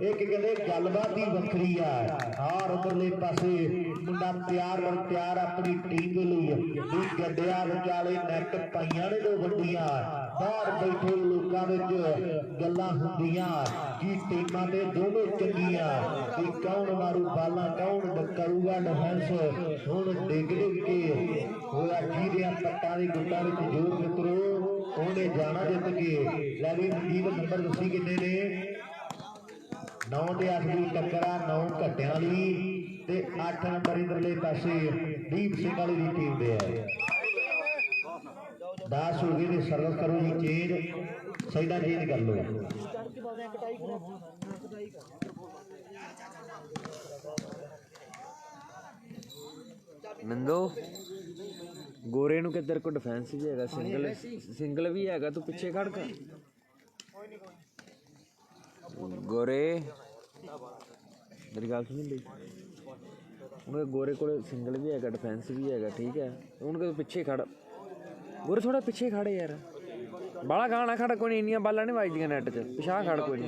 एक कहते गलबात ही वखरी आ और उधरले पासे मुंडा तैयार बर तैयार अपनी टीम के लिए भी गड्डिया विचाले नैट पाइयां ने दो वड्डियां बाहर बैठे लोकां विच गल्लां हुंदियां कि टीमां दे दोनों चंगियां भी कौन मारू बाला कौन करूगा डिफेंस हुण डिग डिग के होया जीदियां पट्टां दी गुट्टां विच जोर मित्रो ਉਹਨੇ जाना जित के लै भी मनजीत नंबर दसी किन्ने ने 9 ते 8 की टक्कर आ 9 घट्टियां वाली ते 8 नंबर इधरले पासे दीप सिंह वाली की टीम दे है 10 हो गए ने सर्विस करो जी चेंज साइडा चेंज कर लो नंदो गोरे नूं कि तेरे को डिफेंस भी है सिंगल भी है तू पिछे खड़ कर गोरे मेरी गल सुन ली उन्हें गोरे को सिंगल भी है डिफेंस भी है ठीक है उनके पिछे खड़ गोरे थोड़ा पिछे खड़े यार बाला गाना खड़ कोई नहीं इन्नियां बालां नहीं वजदियां नैट च पिछा खड़ कोई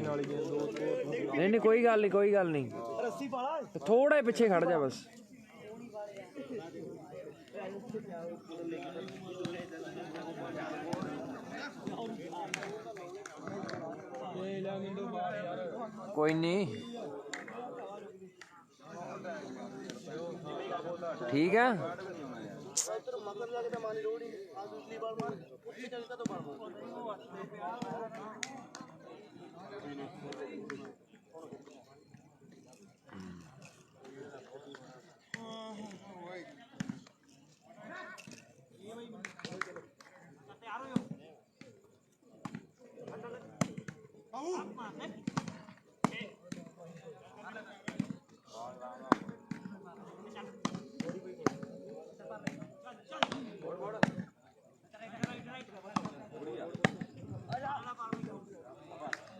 नहीं कोई गल नहीं थोड़ा पिछे खड़ जा बस कोई नहीं ठीक है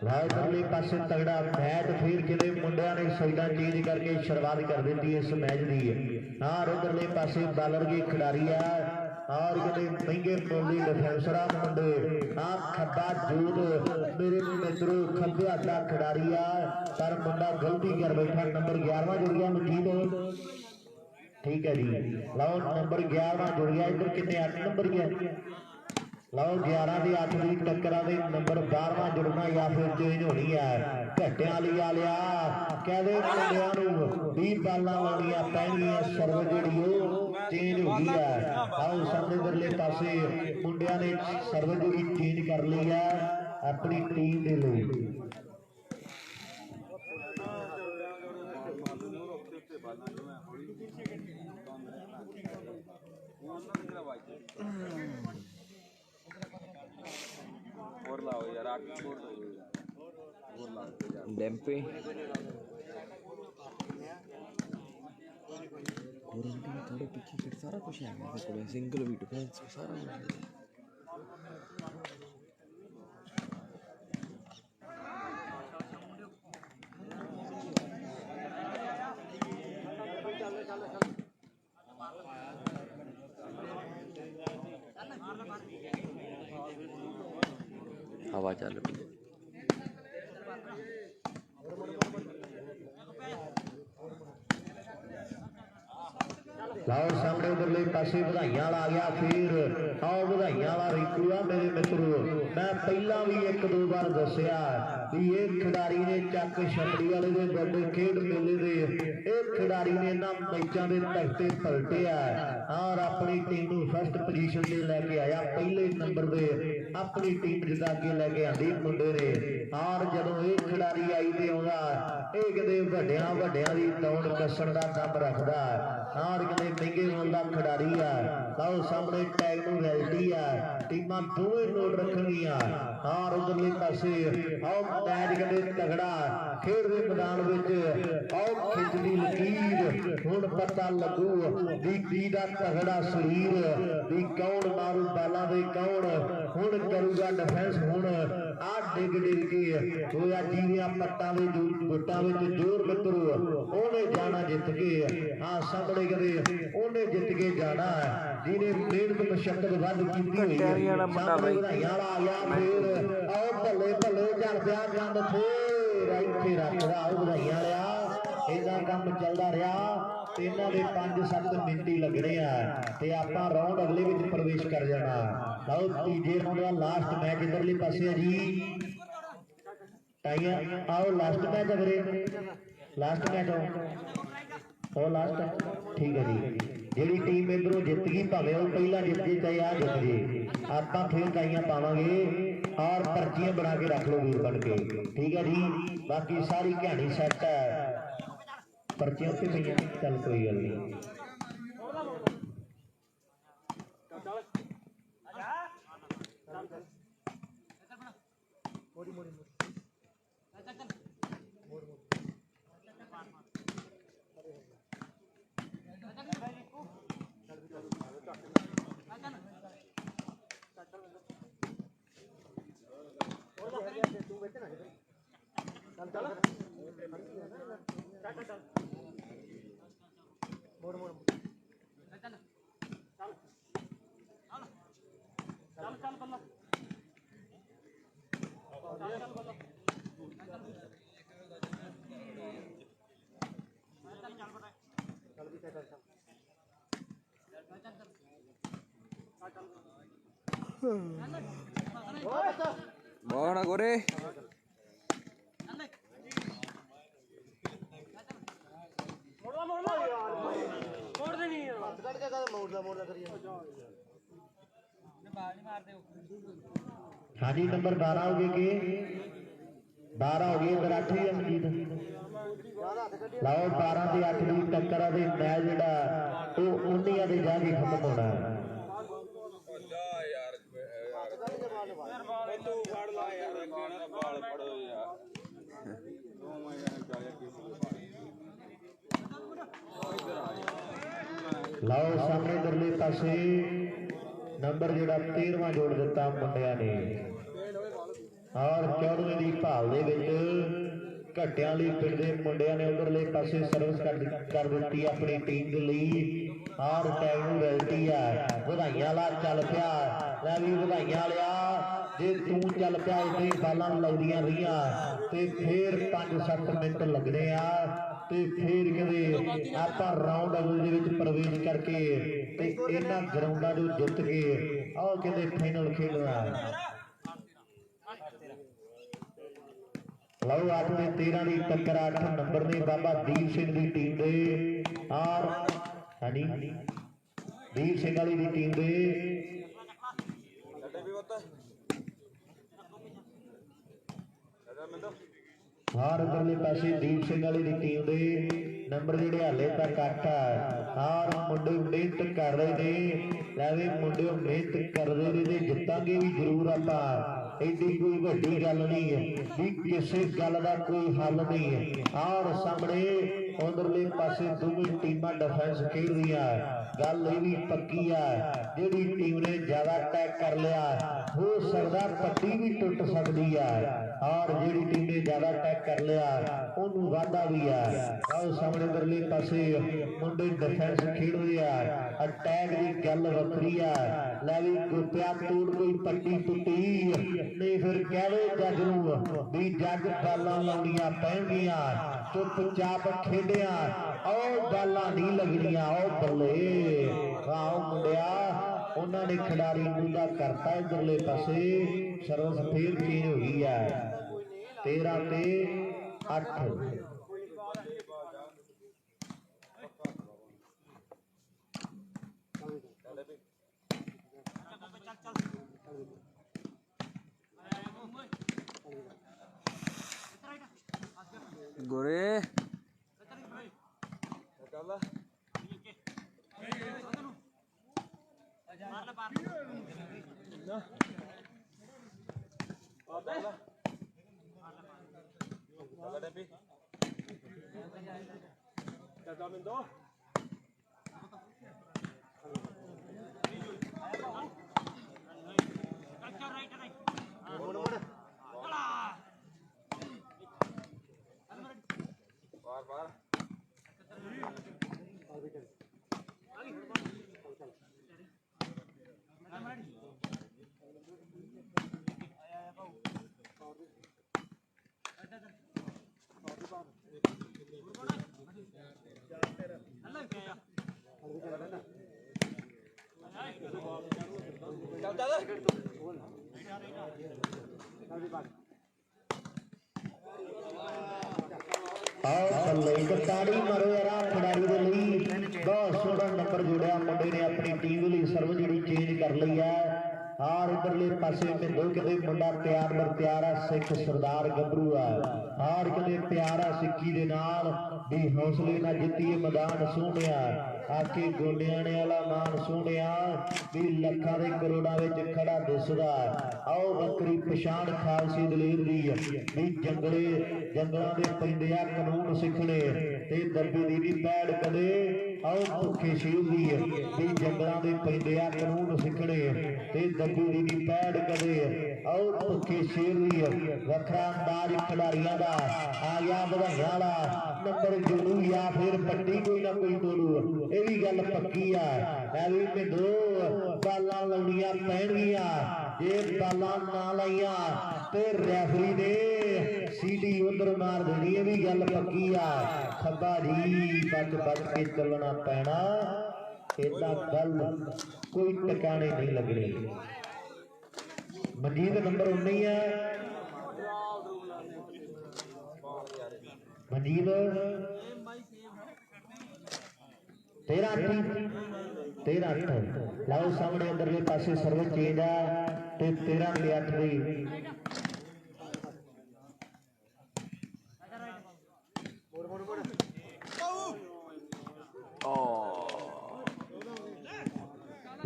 इधरले पासे तगड़ा मैच फिर किते मुंडिया ने साइडा चेंज करके शुरुआत कर दी इस मैच की। और इधरले पासे बालर के खिडारी है और किते महंगे मुल के डिफेंसर मुंडे। खब्बा जोत मेरे मित्रों खब्बे का खिडारी है पर मुंडा गलती कर बैठा। नंबर 11वां जुड़ गया मजीद, ठीक है जी। लो नंबर 11वां जुड़ गया। इधर कितने 8 नंबर ही है। लो 11 की 8 की टक्कर आवे नंबर 12वां जुड़ना या फिर चेंज होनी है। घट्टिया लिया लिया कहते मुंडिया 20 बालां लाउणियां पैणगियां सर्व जिहड़ी चेंज हो गई है। आओ सामने इधरले पासे मुंडिया ने सर्व जी चेंज कर ली है अपनी टीम के लिए। ਡੈਂਪੇ थोड़े पीछे फिर सारा कुछ है मेरे को, सिंगल भी डिफेंस सारा कुछ है। हवा चल पी लाओ सामने उधरले पासे बधाइयां वाला आ गया। फिर आओ बधाइयां वाला रिंकू आ मेरे मित्रों। मैं पहला भी एक दो बार दसिया भी ये खिडारी ने चक छपड़ी वाले दे बड़े खेड मेले दे एक खिडारी ने इन्हां मैचों के तख्ते पलटे और अपनी टीम को फर्स्ट पोजीशन से लैके आया। पहले नंबर पे अपनी टीम जिता के लैके आंदी मुंडे ने। और जदों ये खिडारी आई तो आउंदा ये किते वड्डियां वड्डियां दी दौड़ कसण दा दम रखदा और किते महंगे मुल का खिडारी है। आओ सामने टैग नूं रैल्टी है टीमां दोवें नोट रखणगियां। और उधरले पासे आओ मैच किते तगड़ा खेड दे मैदान विच आओ खिचदी लकीर हुण पता लगू भी किहदा तगड़ा शरीर भी कौन मारू बालां दे कौन हुण करूगा डिफेंस। हुण आ डिग डिग के होया जीवियां पट्टां दे गुट्टां विच जोर मित्रो ओहने जाना जित के। हाँ सामने कदे ओहने जित के जाना जिन्हें मेहनत मशक्कत वध कीती हुई है। सामने बधाइयां वाला आ गया। फिर आओ भले भले चल पिया गंद फिर इत्थे रखदा आओ बधाइयां वाला इन्ना काम चलदा रहा। इन्हां दे 5-7 मिनट ही लगने ते आपां राउंड अगले विच प्रवेश कर जाना। आओ तीजे राउंड दा लास्ट मैच इधरले पासे है जी टाइयां। आओ लास्ट मैच अगले लास्ट मैच आओ लास्ट ठीक है जी। जी टीम इधरों जित गई भावें वो पहला जित गई चाहे आ जित गए आपां फिर टाइयां पावांगे और पर्चियां बना के रख लो वीर बन के, ठीक है जी। बाकी सारी कहानी सैट है पर्चियां उत्ते पईयां चल कोई गल नहीं। Buona Gore. हाँ जी नंबर 12 हो गए के 12 हो गए इधर 8 ही मजीद लाओ 12 से 8 की टक्कर है मैच जिहड़ा वो 19 दे जाके खत्म होना है। लाओ सामने इधरले पासे नंबर जोड़ा 13वां जोड़ दिता मुंडिया ने ਔਰ 14ਵੇਂ ਦੀ ਭਾਲ ਦੇ ਵਿੱਚ ਘੱਟਿਆਂ ਲਈ ਪਿੰਡ ਦੇ ਮੁੰਡਿਆਂ ਨੇ ਉਧਰਲੇ ਪਾਸੇ ਸਰਵਿਸ ਕਰ ਦਿੱਤੀ ਆਪਣੀ ਟੀਮ ਦੇ ਲਈ। ਔਰ ਟੈਗ ਨੂੰ ਰੈਲਟੀ ਆ ਵਧਾਈਆਂ ਵਾਲਾ ਚੱਲ ਪਿਆ। ਲੈ ਵੀ ਵਧਾਈਆਂ ਵਾਲਿਆ, ਜੇ ਤੂੰ ਚੱਲ ਪਿਆ ਇਦਾਂ ਹੀ ਬਾਲਾਂ ਲੱਗਦੀਆਂ ਰਹੀਆਂ ਤੇ ਫੇਰ 5-7 ਮਿੰਟ ਲੱਗਣੇ ਆ ਤੇ ਫੇਰ ਕਹਿੰਦੇ ਆਪਾਂ ਰਾਉਂਡ ਅਵਲ ਦੇ ਵਿੱਚ ਪ੍ਰਵੇਸ਼ ਕਰਕੇ ਤੇ ਇਹਨਾਂ ਗਰਾਊਂਡਾਂ ਨੂੰ ਜਿੱਤ ਕੇ ਆਹ ਕਹਿੰਦੇ ਫਾਈਨਲ ਖੇਡਣਾ। ਲਓ 8 ਤੇ 13 ਦੀ ਟੱਕਰ 8 ਨੰਬਰ ਨੇ ਬਾਬਾ ਦੀਪ ਸਿੰਘ ਦੀ ਟੀਮ ਦੇ ਔਰ ਹਾਂਜੀ ਦੀਪ ਸਿੰਘ ਵਾਲੀ ਦੀ ਟੀਮ ਦੇ ਔਰ ਉਧਰਲੇ ਪਾਸੇ ਦੀਪ ਸਿੰਘ ਵਾਲੀ ਦੀ ਟੀਮ ਦੇ ਨੰਬਰ ਜਿਹੜੇ ਹਾਲੇ ਤੱਕ 8 ਆ। ਔਰ ਮੁੰਡੇ ਮਿਹਨਤ ਕਰ ਰਹੇ ਨੇ। ਲੈ ਵੀ ਮੁੰਡੇ ਮਿਹਨਤ ਕਰਦੇ ਨੇ ਤੇ ਜਿੱਤਾਂਗੇ ਵੀ ਜ਼ਰੂਰ ਆਪਾਂ। ਐਡੀ ਕੋਈ ਵੱਡੀ ਗੱਲ ਨਹੀਂ ਹੈ ਵੀ ਕਿਸੇ ਗੱਲ ਦਾ ਕੋਈ ਹੱਲ ਨਹੀਂ ਹੈ। ਔਰ ਸਾਹਮਣੇ ਉਧਰਲੇ ਪਾਸੇ ਦੋਵੇਂ ਟੀਮਾਂ ਡਿਫੈਂਸ ਖੇਡਦੀਆਂ। ਗੱਲ ਇਹ ਵੀ ਪੱਕੀ ਆ, ਜਿਹੜੀ ਟੀਮ ਨੇ ਜ਼ਿਆਦਾ ਅਟੈਕ ਕਰ ਲਿਆ ਹੋ ਸਕਦਾ ਪੱਟੀ ਵੀ ਟੁੱਟ ਸਕਦੀ ਆ। ਔਰ ਜਿਹੜੀ ਟੀਮ ਨੇ ਜ਼ਿਆਦਾ ਅਟੈਕ ਕਰ ਲਿਆ ਉਹਨੂੰ ਵਾਧਾ ਵੀ ਆ। ਆਹ ਸਾਹਮਣੇ ਉਧਰਲੇ ਪਾਸੇ ਮੁੰਡੇ ਡਿਫੈਂਸ ਖੇਡਦੇ ਆ, ਅਟੈਕ ਦੀ ਗੱਲ ਵੱਖਰੀ ਆ। ਲੈ ਵੀ ਗੁੱਪਿਆ ਤੋੜ ਕੋਈ ਪੱਟੀ ਟੁੱਟੀ ਨਹੀਂ ਫਿਰ ਕਹਵੇ ਜੱਜ ਨੂੰ ਵੀ ਜੱਜ ਬਾਲਾਂ ਲਾਉਣੀਆਂ ਪੈਣਗੀਆਂ। ਚੁੱਪਚਾਪ ਖੇਡਿਆ ਉਹ ਬਾਲਾਂ ਨਹੀਂ ਲੱਗਣੀਆਂ। ਉਹ ਬੱਲੇ ਆਓ ਮੁੰਡਿਆ, ਉਹਨਾਂ ਨੇ ਖਿਡਾਰੀ ਮੁੰਡਾ ਕਰਤਾ। ਇਧਰਲੇ ਪਾਸੇ ਸਰਵਿਸ ਫੇਰ ਚੇਂਜ ਹੋ ਗਈ ਆ 13 ਤੇ 8। ਗੁਰੇ ਤਾੜੀ ਮਾਰੋ ਯਾਰ ਖਿਡਾਰੀ ਦੇ ਲਈ। ਬਹੁਤ ਸੋਹਣਾ ਨੰਬਰ ਜੋੜਿਆ ਮੁੰਡੇ ਨੇ ਆਪਣੀ ਟੀਮ ਲਈ। ਸਰਵ ਜਿਹੜੀ ਚੇਂਜ ਕਰ ਲਈ ਹੈ। ਔਰ ਇਧਰਲੇ ਪਾਸੇ ਮਿੰਦੋ ਕਿਤੇ ਮੁੰਡਾ ਤਿਆਰ ਬਰ ਤਿਆਰ ਆ। ਸਿੱਖ ਸਰਦਾਰ ਗੱਭਰੂ ਆ। ਔਰ ਕਿਤੇ ਪਿਆਰ ਆ ਸਿੱਖੀ ਦੇ ਨਾਲ ਵੀ ਹੌਸਲੇ ਨਾਲ ਜਿੱਤੀਏ ਮੈਦਾਨ ਸੋਹਣਿਆ। ਆਕੇ ਗੋਡਿਆਣੇ ਵਾਲਾ ਮਾਨ ਸੋਹਣਿਆ ਵੀ ਲੱਖਾਂ ਦੇ ਕਰੋੜਾਂ ਵਿੱਚ ਖੜਾ ਦਿਸਦਾ। ਆਓ ਵੱਖਰੀ ਪਛਾਣ ਖਾਲਸੀ ਦਲੇਰ ਦੀ ਵੀ ਜੰਗਲਾਂ ਦੇ ਪੈਂਦੇ ਆ ਕਾਨੂੰਨ ਸਿੱਖਣੇ ਤੇ ਦਰਬੀ ਦੀ ਵੀ ਪੈੜ ਕਦੇ। ਆਓ ਭੁੱਖੇ ਸ਼ੇਰ ਦੀ ਵੀ ਜੰਗਲਾਂ ਦੇ ਪੈਂਦੇ ਆ ਕਾਨੂੰਨ ਸਿੱਖਣੇ ਤੇ ਦਰਬੀ ਦੀ ਵੀ ਪੈੜ ਕਦੇ। ਆਓ ਭੁੱਖੇ ਸ਼ੇਰ ਦੀ ਵੱਖਰਾ ਅੰਦਾਜ਼ ਖਿਡਾਰੀਆਂ ਦਾ ਆ ਗਿਆ। ਵਧਾਈਆਂ ਵਾਲਾ ਨੰਬਰ ਜੋੜੂ ਜਾਂ ਫਿਰ ਪੱਟੀ ਕੋਈ ਨਾ ਕੋਈ ਤੋੜੂ, ਇਹ ਵੀ ਗੱਲ ਪੱਕੀ ਆ। ਐ ਵੀ ਮਿੱਤਰੋ ਬਾਲਾਂ ਲਾਉਣੀਆਂ ਪੈਣਗੀਆਂ। ਜੇ ਬਾਲਾਂ ਨਾ ਲਾਈਆਂ ਤੇ ਰੈਫਰੀ ਨੇ ਸੀਟੀ ਉਧਰ ਮਾਰ ਦੇਣੀ, ਇਹ ਵੀ ਗੱਲ ਪੱਕੀ ਆ। ਖੱਬਾ ਜੀ ਬਚ ਕੇ ਚੱਲਣਾ ਪੈਣਾ। ਏਦਾਂ ਗੱਲ ਕੋਈ ਟਿਕਾਣੇ ਨਹੀਂ ਲੱਗਣੀ। ਮਨਜੀਤ ਨੰਬਰ 19 ਹੈ। ਮਨਜੀਤ 13-8 ਲਓ ਸਾਹਮਣੇ ਅੰਦਰਲੇ ਪਾਸੇ ਸਰਵਿਸ ਚੇਂਜ ਆ ਤੇ 13 ਤੇ 8 ਦੀ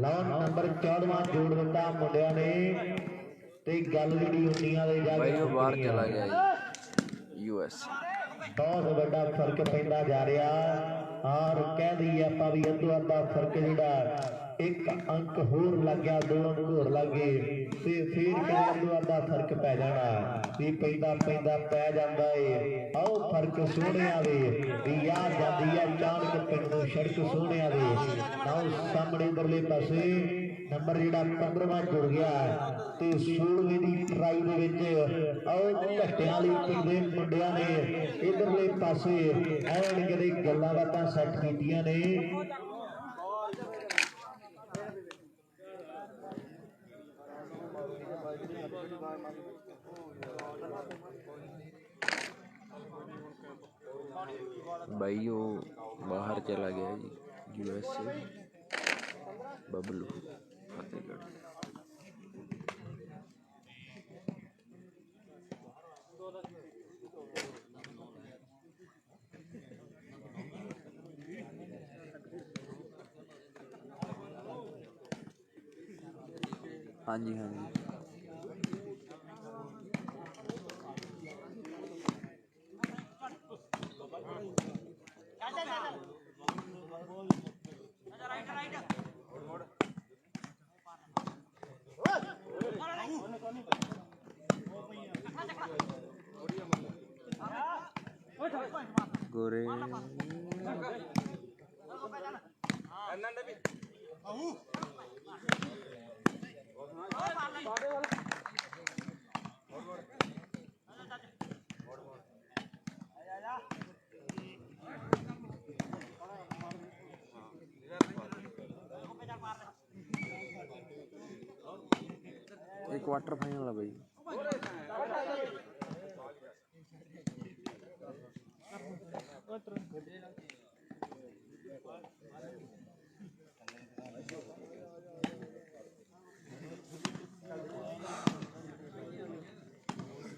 ਲਓ ਨੰਬਰ 14ਵਾਂ ਜੋੜ ਦਿੱਤਾ ਮੁੰਡਿਆਂ ਨੇ ਤੇ ਗੱਲ ਜਿਹੜੀ ਹੁੰਦੀਆਂ ਦੇ ਜਾ ਭਾਈ ਉਹ ਬਾਹਰ ਚਲਾ ਗਿਆ ਜੀ US। ਬਹੁਤ ਵੱਡਾ ਫਰਕ ਪੈਂਦਾ ਜਾ ਰਿਹਾ। ਔਰ ਕਹਿ ਦਈਏ ਆਪਾਂ ਵੀ ਅੱਧੋ ਅੱਧਾ ਫਰਕ ਜਿਹੜਾ एक अंक होर लग गया, 2 अंक होर लग गए ते फिर कहने दा फर्क पै जाना भी पैंदा पैंदा पै जांदा है। आओ फर्क सोहणे वे भी याद जाती है चाणक पिंड नूं सड़क सोहणे वे। आओ सामने इधरले पासे नंबर जिहड़ा 15वां जुड़ गया ते 16वीं दी ट्राई दे विच आओ घट्टियां वाली पिंड दे मुंडियां ने इधरले पासे ऐन किते गल्लां बातां सैट कीतियां ने। भाई वो बाहर चला गया जी, USA बबलू फतेहगढ़। हाँ जी हाँ जी। गोरे एक क्वार्टर फाइनल है भाई।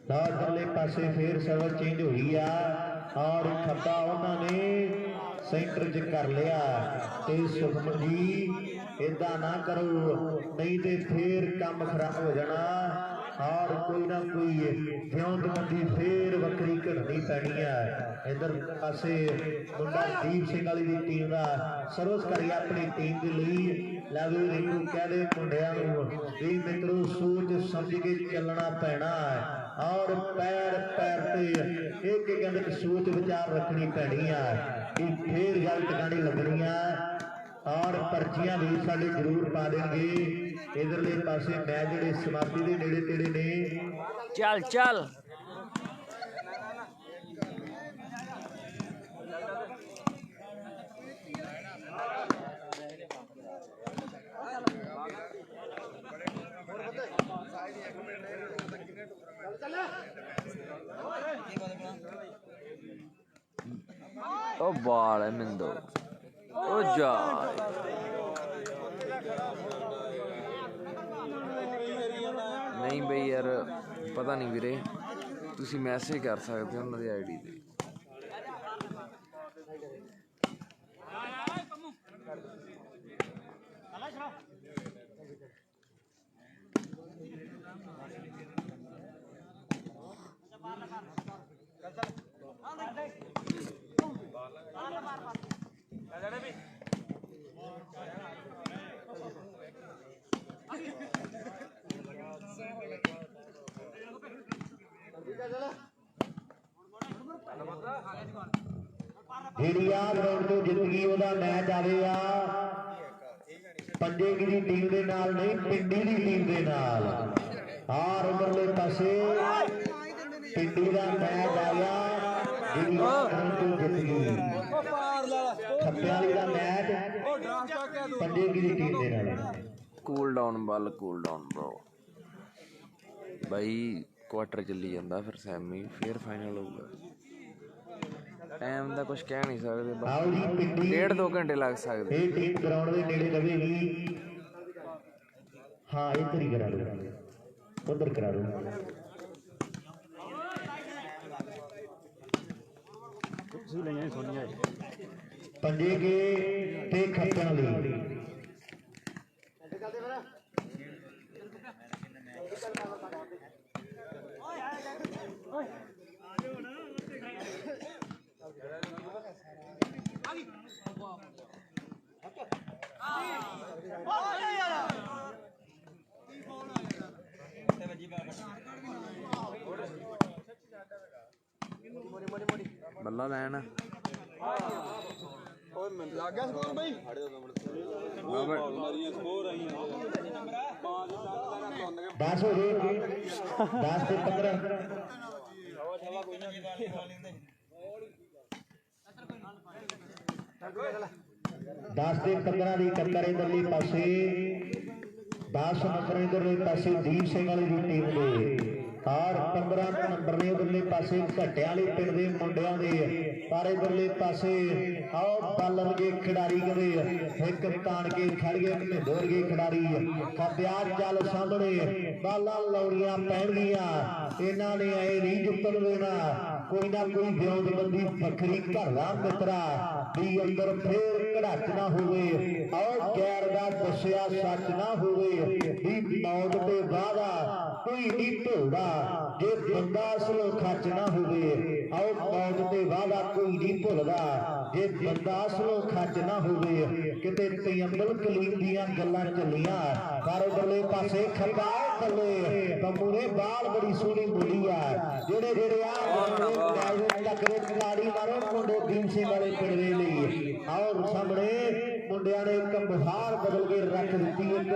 इधरले पासे फिर सर्वर चेंज हुई आ और खब्बा उन्होंने सेंटर च कर लिया। ते सुखमन जी इदा ना करो नहीं तो फिर काम खराब हो जाना और कोई ना कोई व्योंतबंदी फिर वक्री घड़नी पैनी है। इधर पासे मुंडा दीप सिंह वाली दी टीम का सर्विस करी अपनी टीम के लिए लैवे रिंकू कह दे मुंडिया भी मित्रों सोच समझ के चलना पैना है और पैर पैर से एक एक सोच विचार रखनी पैनी है कि फिर गल टिकानी लगनी है और पर्चियां भी साडे जरूर पा देंगे। इधरले पासे मैच जिहड़े समाप्ति दे नेड़े तेड़े ने। चल चल ओ बाल है मिंदो ओ जा नहीं बई यार पता नहीं वीरे तुसी मैसेज कर सकते हो उन्होंने आईडी ते। ਜਿਹੜੀ ਆ ਗਰਾਊਂਡ ਤੋਂ ਜਿੱਤ ਗਈ ਉਹਦਾ ਮੈਚ ਆਵੇਗਾ ਪੰਜੇਗੀ ਦੀ ਟੀਮ ਦੇ ਨਾਲ ਨਹੀਂ ਪਿੰਡੀ ਦੀ ਟੀਮ ਦੇ ਨਾਲ। ਔਰ ਉਧਰਲੇ ਪਾਸੇ ਪਿੰਡੀ ਦਾ ਮੈਚ ਆ ਗਿਆ ਜਿਹੜੀ ਗਰਾਊਂਡ ਤੋਂ ਜਿੱਤ ਗਈ। ਖੱਪੇ ਵਾਲੀ ਦਾ ਮੈਚ ਪੰਜੇਗੀ ਦੀ ਟੀਮ ਦੇ ਨਾਲ। ਕੂਲ ਡਾਊਨ ਬਲ ਕੂਲ ਡਾਊਨ ਬ్రో ਬਾਈ क्वार्टर चली जाता फिर सैमी फिर फाइनल होगा। टाइम का कुछ कह नहीं सकते 1.5-2 घंटे लग सकते। टीम ग्राउंड के नेड़े लवेगी। हाँ इधर ही करा दो उधर करा दो। पंजे के ते खप्पे वाली ਬੱਲਾ ਲੈਣ ਲੱਗ ਗਿਆ ਸਕੋਰ ਬਈ ਮਾਰੀਆਂ ਸਕੋਰ ਆਈਆਂ 10 ਹੋ ਗਏ 10 ਤੇ 15 10 ਤੇ 15 ਦੀ ਟੱਕਰ ਇਧਰਲੇ ਪਾਸੇ 10 ਨੰਬਰ ਇਧਰਲੇ ਪਾਸੇ ਦੀਪ ਸਿੰਘ ਵਾਲੀ ਦੀ ਟੀਮ ਦੇ ਔਰ 15 ਨੰਬਰ ਨੇ ਉਧਰਲੇ ਪਾਸੇ ਘਟਿਆਂ ਵਾਲੇ ਪਿੰਡ ਦੇ ਮੁੰਡਿਆਂ ਦੇ ਪਰ ਇਧਰਲੇ ਪਾਸੇ ਆਓ ਬੱਲਰ ਦੇ ਖਿਡਾਰੀ ਕਹਿੰਦੇ ਇੱਕ ਤਾਣ ਕੇ ਖੜ ਗਏ ਢਿੱਡੋਰ ਗਏ ਖਿਡਾਰੀ ਖੱਬਿਆ ਚੱਲ ਸਾਹਮਣੇ ਬਾਲਾਂ ਲਾਉਣੀਆਂ ਪੈਣਗੀਆਂ ਇਹਨਾਂ ਨੇ ਐ ਨਹੀਂ ਜਿੱਤਣ ਦੇਣਾ ਕੋਈ ਨਾ ਕੋਈ ਵਿਉਂਤਬੰਦੀ ਵੱਖਰੀ ਘਰ ਦਾ ਮਿੱਤਰਾ ਵੀ ਅੰਦਰ ਫੇਰ ਘੜਾਚ ਨਾ ਹੋਵੇ ਆਓ ਗੈਰ ਦਾ ਦੱਸਿਆ ਸੱਚ ਨਾ ਹੋਵੇ ਵੀ ਮੌਤ ਤੇ ਵਾਦਾ ਕੋਈ ਨਹੀਂ ਢੋਦਾ ਜੇ ਬੰਦਾ ਅਸਲੋਂ ਖੱਚ ਨਾ ਹੋਵੇ ਆਓ ਮੌਤ ਤੇ ਵਾਦਾ ਕੋਈ ਨਹੀਂ ਭੁੱਲਦਾ ਜੇ ਬੰਦਾ ਅਸਲੋਂ ਖੱਚ ਨਾ ਹੋਵੇ ਕਿਤੇ ਤਯੰਬਲ ਕਲੀਮ ਦੀਆਂ ਗੱਲਾਂ ਚੱਲੀਆਂ ਪਰ ਉਧਰਲੇ ਪਾਸੇ ਖੱਬਾ ਥੱਲੇ ਕੰਮੂ ਨੇ ਬਾਲ ਬੜੀ ਸੋਹਣੀ ਬੋਲੀ ਆ ਜਿਹੜੇ ਆ ਟੱਕਰੇ ਖਿਡਾਰੀ ਮਾਰੋ ਮੁੰਡੇ ਦੀਪ ਸਿੰਘ ਵਾਲੇ ਪਿੰਡ ਦੇ ਲਈ ਆਓ ਸਾਹਮਣੇ ਮੁੰਡਿਆਂ ਨੇ ਇੱਕ ਬੁਹਾਰ ਬਦਲ ਕੇ ਰੱਖ ਦਿੱਤੀ ਇੱਕ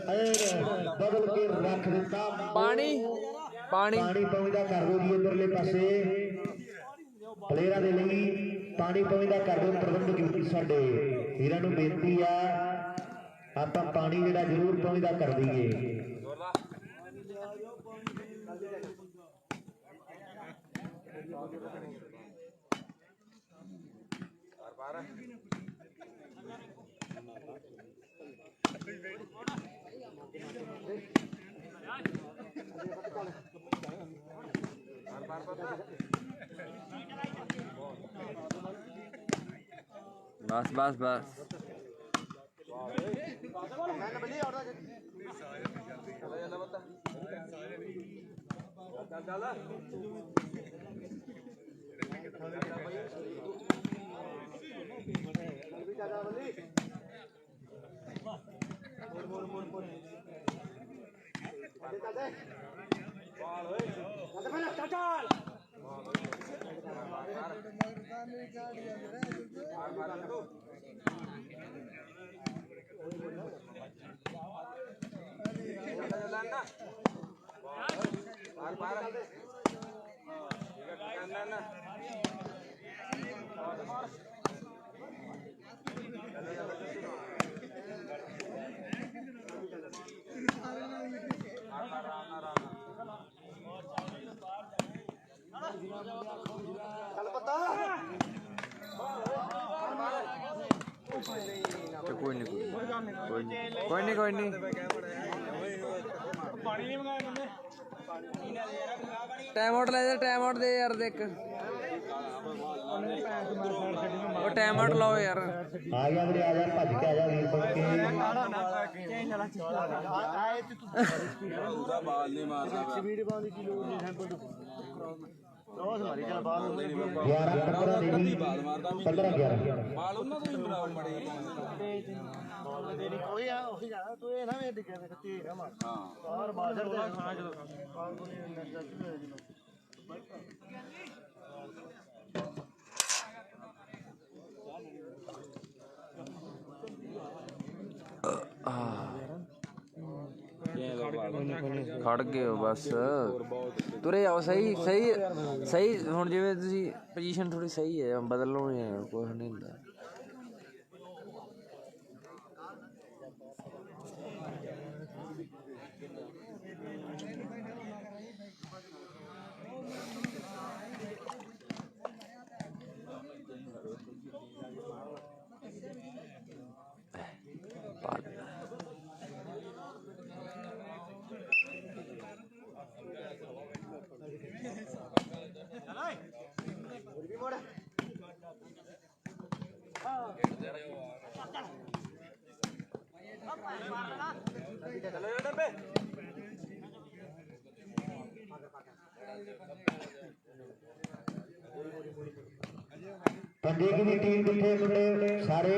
ਐਨ ਬਦਲ ਕੇ ਰੱਖ ਦਿੱਤਾ ਪਾਣੀ ਪਹੁੰਚਦਾ ਕਰ ਦਿਓ ਜੀ ਇਧਰਲੇ ਪਾਸੇ ਪਲੇਅਰਾਂ ਦੇ ਲਈ ਪਾਣੀ ਪਹੁੰਚਦਾ ਕਰ ਦਿਓ ਪ੍ਰਬੰਧ ਕੀਤੀ ਸਾਡੇ ਵੀਰਾਂ ਨੂੰ ਬੇਨਤੀ ਆ ਆਪਾਂ ਪਾਣੀ ਜਿਹੜਾ ਜ਼ਰੂਰ ਪਹੁੰਚਦਾ ਕਰ ਦਈਏ बस कोई नहीं टाइम आउट दे यार देख वो टाइम आउट लाओ यार आ गया वीरे आ जा भज के आ जा वीर बन के बाल नहीं मारना स्पीड पाउंड की लोड नहीं है रोज मारी चल बाल 11 15 ਦੇ ਵੀ 15 11 ਬਾਲ ਉਹਨਾਂ ਤੋਂ ਹੀ ਬਰਾਬਰ ਮੜੇ ਬਾਲ ਦੇਣੀ ਕੋਈ ਆ ਉਹੀ ਜਾ ਤੂੰ ਇਹ ਨਾ ਵੇ ਡਿੱਗਿਆ ਤੇ ਕੱਤੀ ਨਾ ਮਾਰ ਹਾਂ ਔਰ ਬਾਜ਼ਰ ਤੇ ਖਾਣਾ ਜਦੋਂ ਬਾਲ ਕੋਈ ਨਜ਼ਰ ਹੋਏ ਜਦੋਂ ਖੜ ਗਏ ਹੋ ਬਸ ਤੁਰੇ ਆਓ ਸਹੀ ਹੁਣ ਜਿਵੇਂ ਤੁਸੀਂ ਪੋਜੀਸ਼ਨ ਥੋੜੀ ਸਹੀ ਹੈ ਬਦਲ ਲਓ ਯਾਰ ਕੁਛ ਨਹੀਂ ਹੁੰਦਾ पंजे की भी टीम कितने मुंडे सारे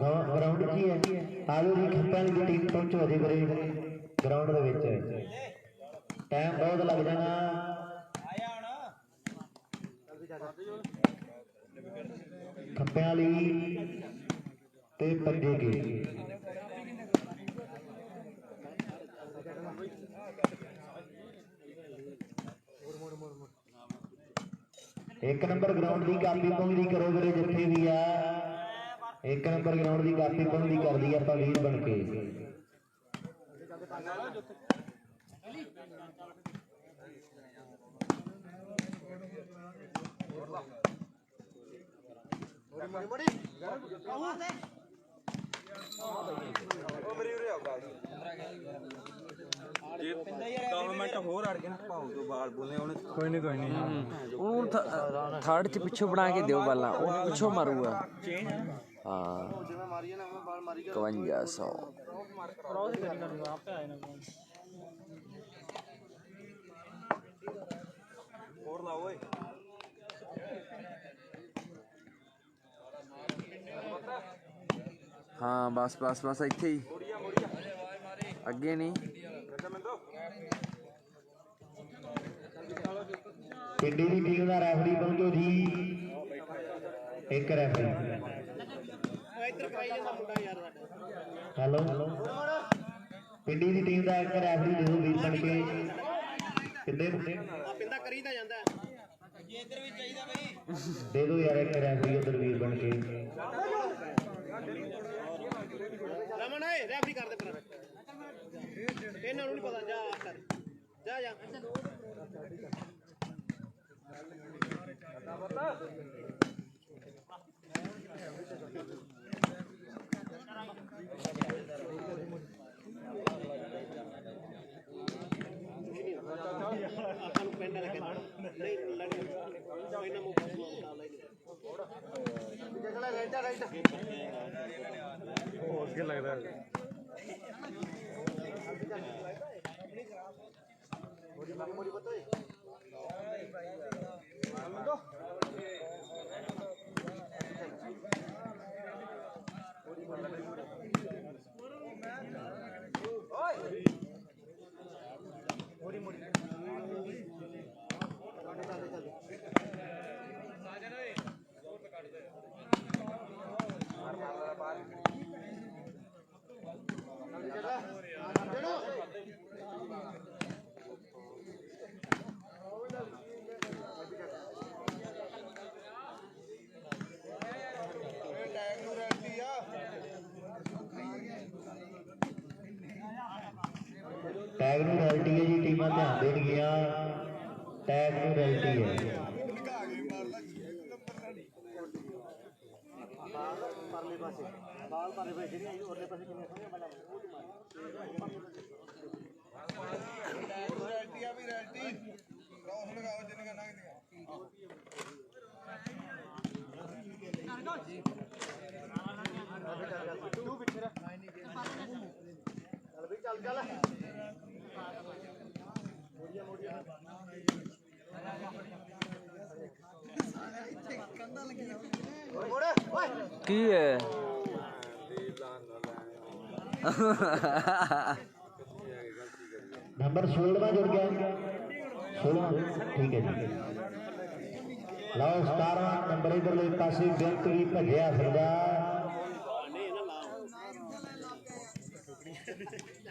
ग्राउंड की है आलू की खंपे की टीम पहुंचो जी बड़े ग्राउंड दे विच टाइम बहुत लग जाना खंपे वाली ते पंजे की एक नंबर ग्राउंड की कापी पहुंचती करो मेरे जिथे भी आ एक नंबर ग्राउंड की कापी पहुंचती कर दी आप वीर बन के ਉਹਨੂੰ ਥਰਡ ਚ ਪਿੱਛੋਂ ਬਣਾ ਕੇ ਦਿਓ ਬਾਲਾਂ ਉਹ ਪਿੱਛੋਂ ਮਾਰੂਗਾ ਹਾਂ 5100 ਹਾਂ ਬਸ ਬਸ ਬਸ ਇੱਥੇ ਹੀ ਅੱਗੇ ਨਹੀਂ पिंडी की टीम का रेफरी पहुंचो जी एक रेफरी हेलो पिंडी की टीम का एक रेफरी दे दो वीर बन के कितने दे दो यार एक रेफरी उधर वीर बन के रेफरी कर दे इन्होंने नहीं पता जा जा जा लगता है टैग नूं रैल्टी है जी टीमां ध्यान देणगियां टैग नूं रैल्टी है की है नंबर 16 जुड़ गया 16 ठीक है जी लाओ 17 नंबर इधरले पासे बेंत भी भजिया फिरदा सत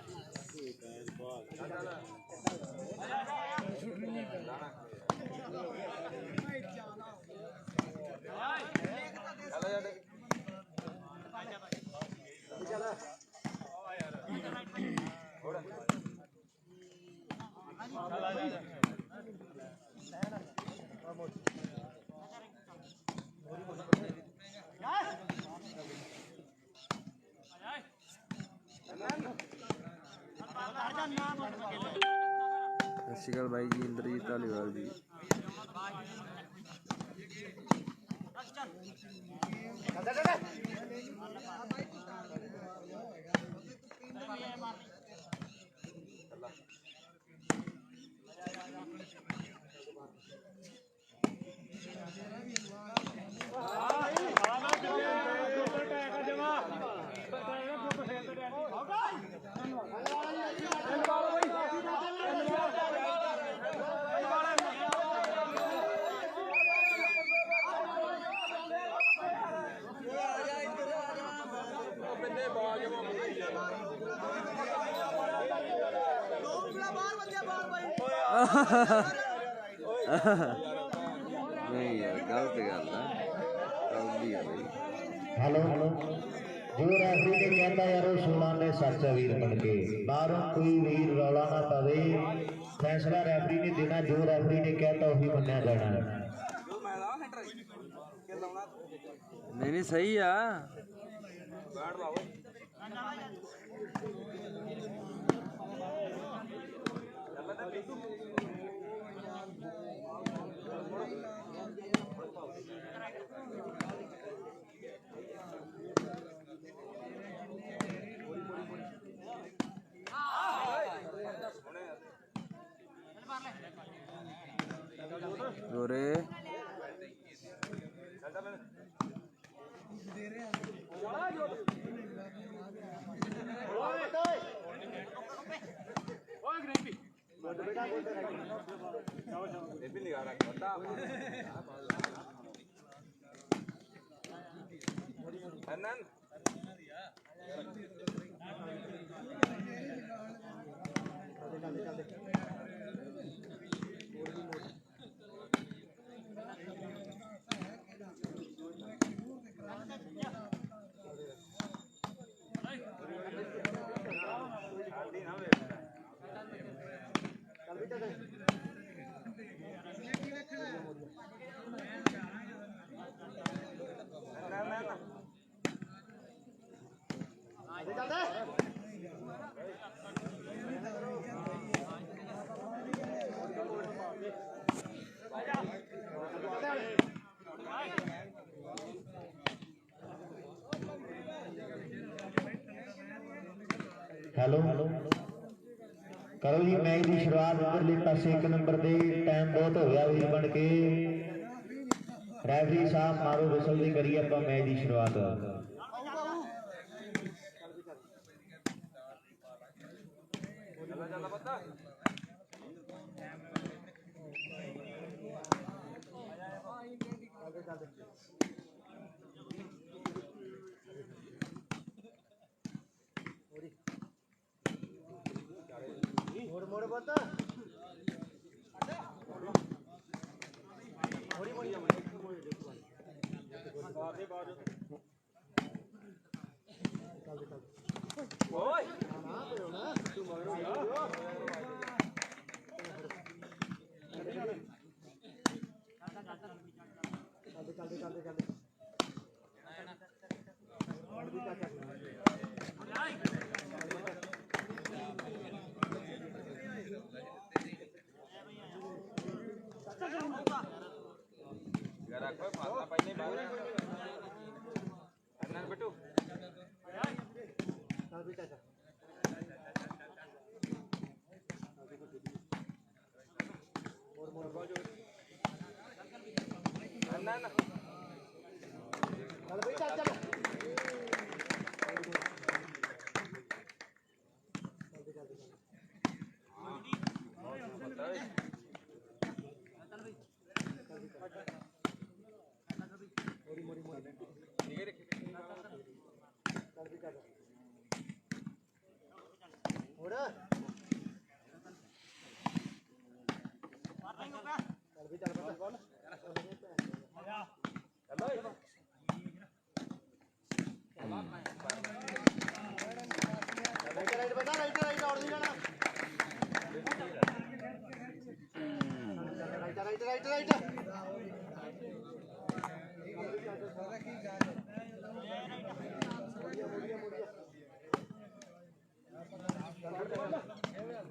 श्री अकाल भाई जी इंद्रजीत धालीवाल जी ਨਹੀਂ ਯਾਰ ਗਲਤ ਗੱਲ ਆ ਗਲਤੀ ਆ ਬਈ हेलो जो रेफरी ने कहता यार वो 16 ने सच्चा वीर बन के बाहरों कोई वीर रौला ना पवे फैसला रेफरी ने देना जो रेफरी ने कहता वही मन्या जाना नहीं नहीं सही आ गोरे हेलो करो जी मैच की शुरुआत उधरले पासे 1 नंबर दे टाइम बहुत हो गया वीर बन के रेफरी साहब मारो विसल दी करिए ਆਪਾਂ मैच की शुरुआत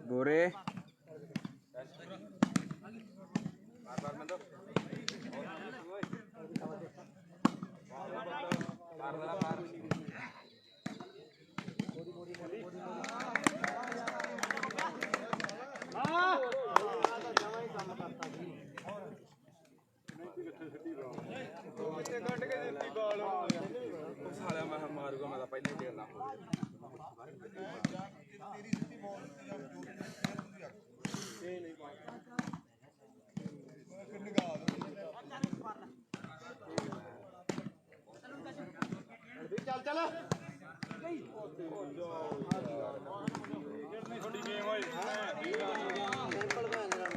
गोरे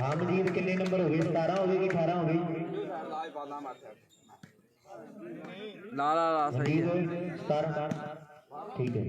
ਆਮਜੀਤ ਕਿੰਨੇ ਨੰਬਰ ਹੋ ਗਏ 17 ਹੋ ਗਏ ਕਿ 18 ਹੋ ਗਏ ਲਾ ਲਾ ਲਾ ਸਹੀ ਹੈ। ਮਨਜੀਤ 17 ਠੀਕ ਹੈ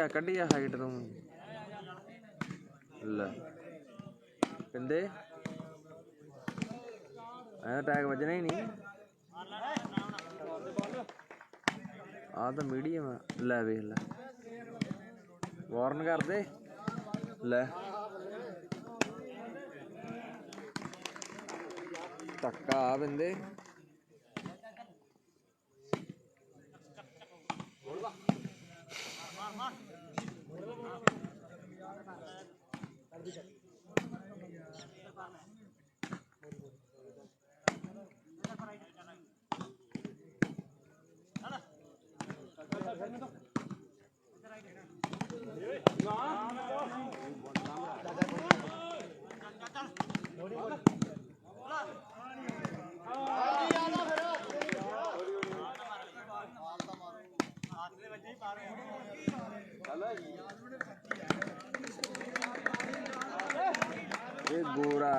ਕੱਢੀ ਆ ਹਾਈਟ ਤੋਂ ਲੈ ਪਿੰਦੇ ਐ ਟੈਗ ਵੱਜਣਾ ਹੀ ਨਹੀਂ ਆ ਤਾਂ ਮੀਡੀਅਮ ਆ ਲੈ ਵੇਖ ਲੈ ਵਾਰਨ ਕਰ ਦੇ ਲੈ ਧੱਕਾ ਆ ਬਿੰਦੇ ਇਹ ਗੋਰਾ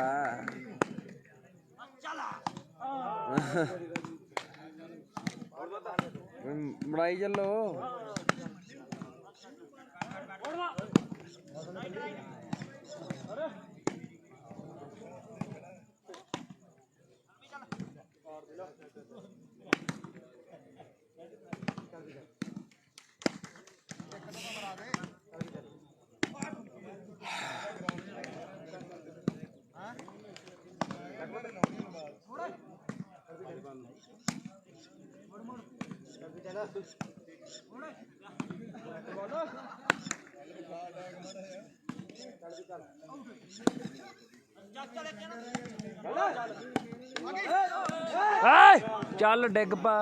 ਬਣਾਈ ਚੱਲੋ ਚੱਲ ਡਿੱਗ ਪਾ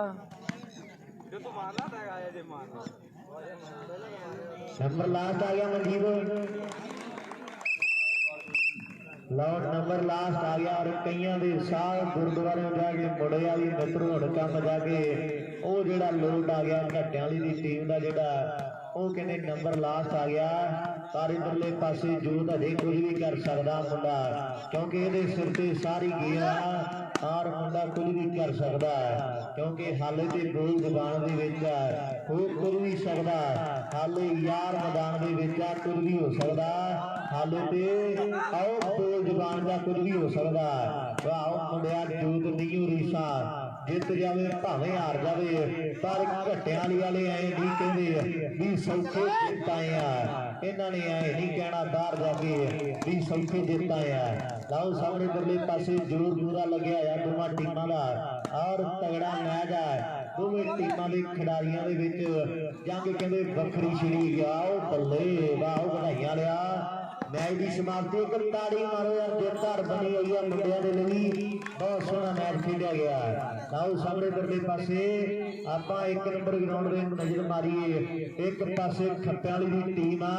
ਨੰਬਰ ਲਾਸਟ ਆ ਗਿਆ ਮਨਜੀਤ ਲਓ ਨੰਬਰ ਲਾਸਟ ਆ ਗਿਆ ਔਰ ਕਈਆਂ ਦੇ ਸਾਹ ਗੁਰਦੁਆਰੇ ਜਾ ਕੇ ਮੁੜੇ ਵਾਲੀ ਮਿੱਤਰੋ ਹੁਣ ਕੰਮ ਜਾ ਕੇ ਉਹ ਜਿਹੜਾ ਲੋਟ ਆ ਗਿਆ ਘੱਟਿਆਂ ਵਾਲੀ ਦੀ ਟੀਮ ਦਾ ਜਿਹੜਾ ਉਹ ਕਹਿੰਦੇ ਨੰਬਰ ਲਾਸਟ ਆ ਗਿਆ ਪਰ ਇਧਰਲੇ ਪਾਸੇ ਜੋਤ ਹਜੇ ਕੁਝ ਵੀ ਕਰ ਸਕਦਾ ਮੁੰਡਾ ਕਿਉਂਕਿ ਇਹਦੇ ਸਿਰ ਤੇ ਸਾਰੀ ਗੇਮ ਆ ਔਰ ਮੁੰਡਾ ਕੁਝ ਵੀ ਕਰ ਸਕਦਾ ਕਿਉਂਕਿ ਹਾਲੇ ਤੇ ਬੋਲ ਜ਼ਬਾਨ ਦੇ ਵਿੱਚ ਹੋਰ ਕੁਝ ਵੀ ਸਕਦਾ ਹਾਲੇ ਯਾਰ ਮੈਦਾਨ ਦੇ ਵਿੱਚ ਕੁਝ ਵੀ ਹੋ ਸਕਦਾ ਹਾਲੇ ਤੇ ਆਓ ਬੋਲ ਜ਼ਬਾਨ ਦਾ ਕੁਝ ਵੀ ਹੋ ਸਕਦਾ ਆਓ ਮੁੰਡਿਆ ਜੋਤ ਨਹੀਂ ਰੀਸਾ ਜਿੱਤ ਜਾਵੇ ਭਾਵੇਂ ਹਾਰ ਜਾਵੇ ਪਰ ਘੱਟਿਆਂ ਵਾਲੇ ਐ ਨਹੀਂ ਕਹਿੰਦੇ ਵੀ ਸੌਖੇ ਜਿੱਤ ਆਏ ਆ ਇਹਨਾਂ ਨੇ ਐ ਨਹੀਂ ਕਹਿਣਾ ਬਾਹਰ ਜਾ ਕੇ ਵੀ ਸੌਖੇ ਜਿੱਤ ਆਏ ਆ ਲਓ ਸਾਹਮਣੇ ਪਰਲੇ ਪਾਸੇ ਜ਼ਰੂਰ ਪੂਰਾ ਲੱਗਿਆ ਆ ਦੋਵਾਂ ਟੀਮਾਂ ਦਾ ਔਰ ਤਗੜਾ ਮੈਚ ਆ ਦੋਵੇਂ ਟੀਮਾਂ ਦੇ ਖਿਡਾਰੀਆਂ ਦੇ ਵਿੱਚ ਜੰਗ ਕਹਿੰਦੇ ਵੱਖਰੀ ਛਿੜੀ ਗਿਆ ਉਹ ਬੱਲੇ ਵਾਹ ਵਧਾਈਆਂ ਲਿਆ मैच की समाप्ति एक ताड़ी मारो यार जोरदार बनी हुई है मुंडिया के लिए बहुत सोहना मैच खेलिया गया आओ सामने परले पासे आपां एक नंबर ग्राउंड में नजर मारीए एक पासे खप्पे वाली दी टीम आ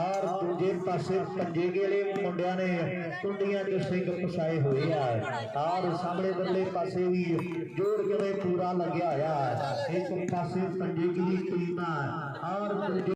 और दूजे पासे पंजे वाले मुंडिया ने कुंडियां च सिंह फसाए हुए आ और सामने परले पासे भी जोड़ के पूरा लग्या होया एक पासे पंजे की टीम आ और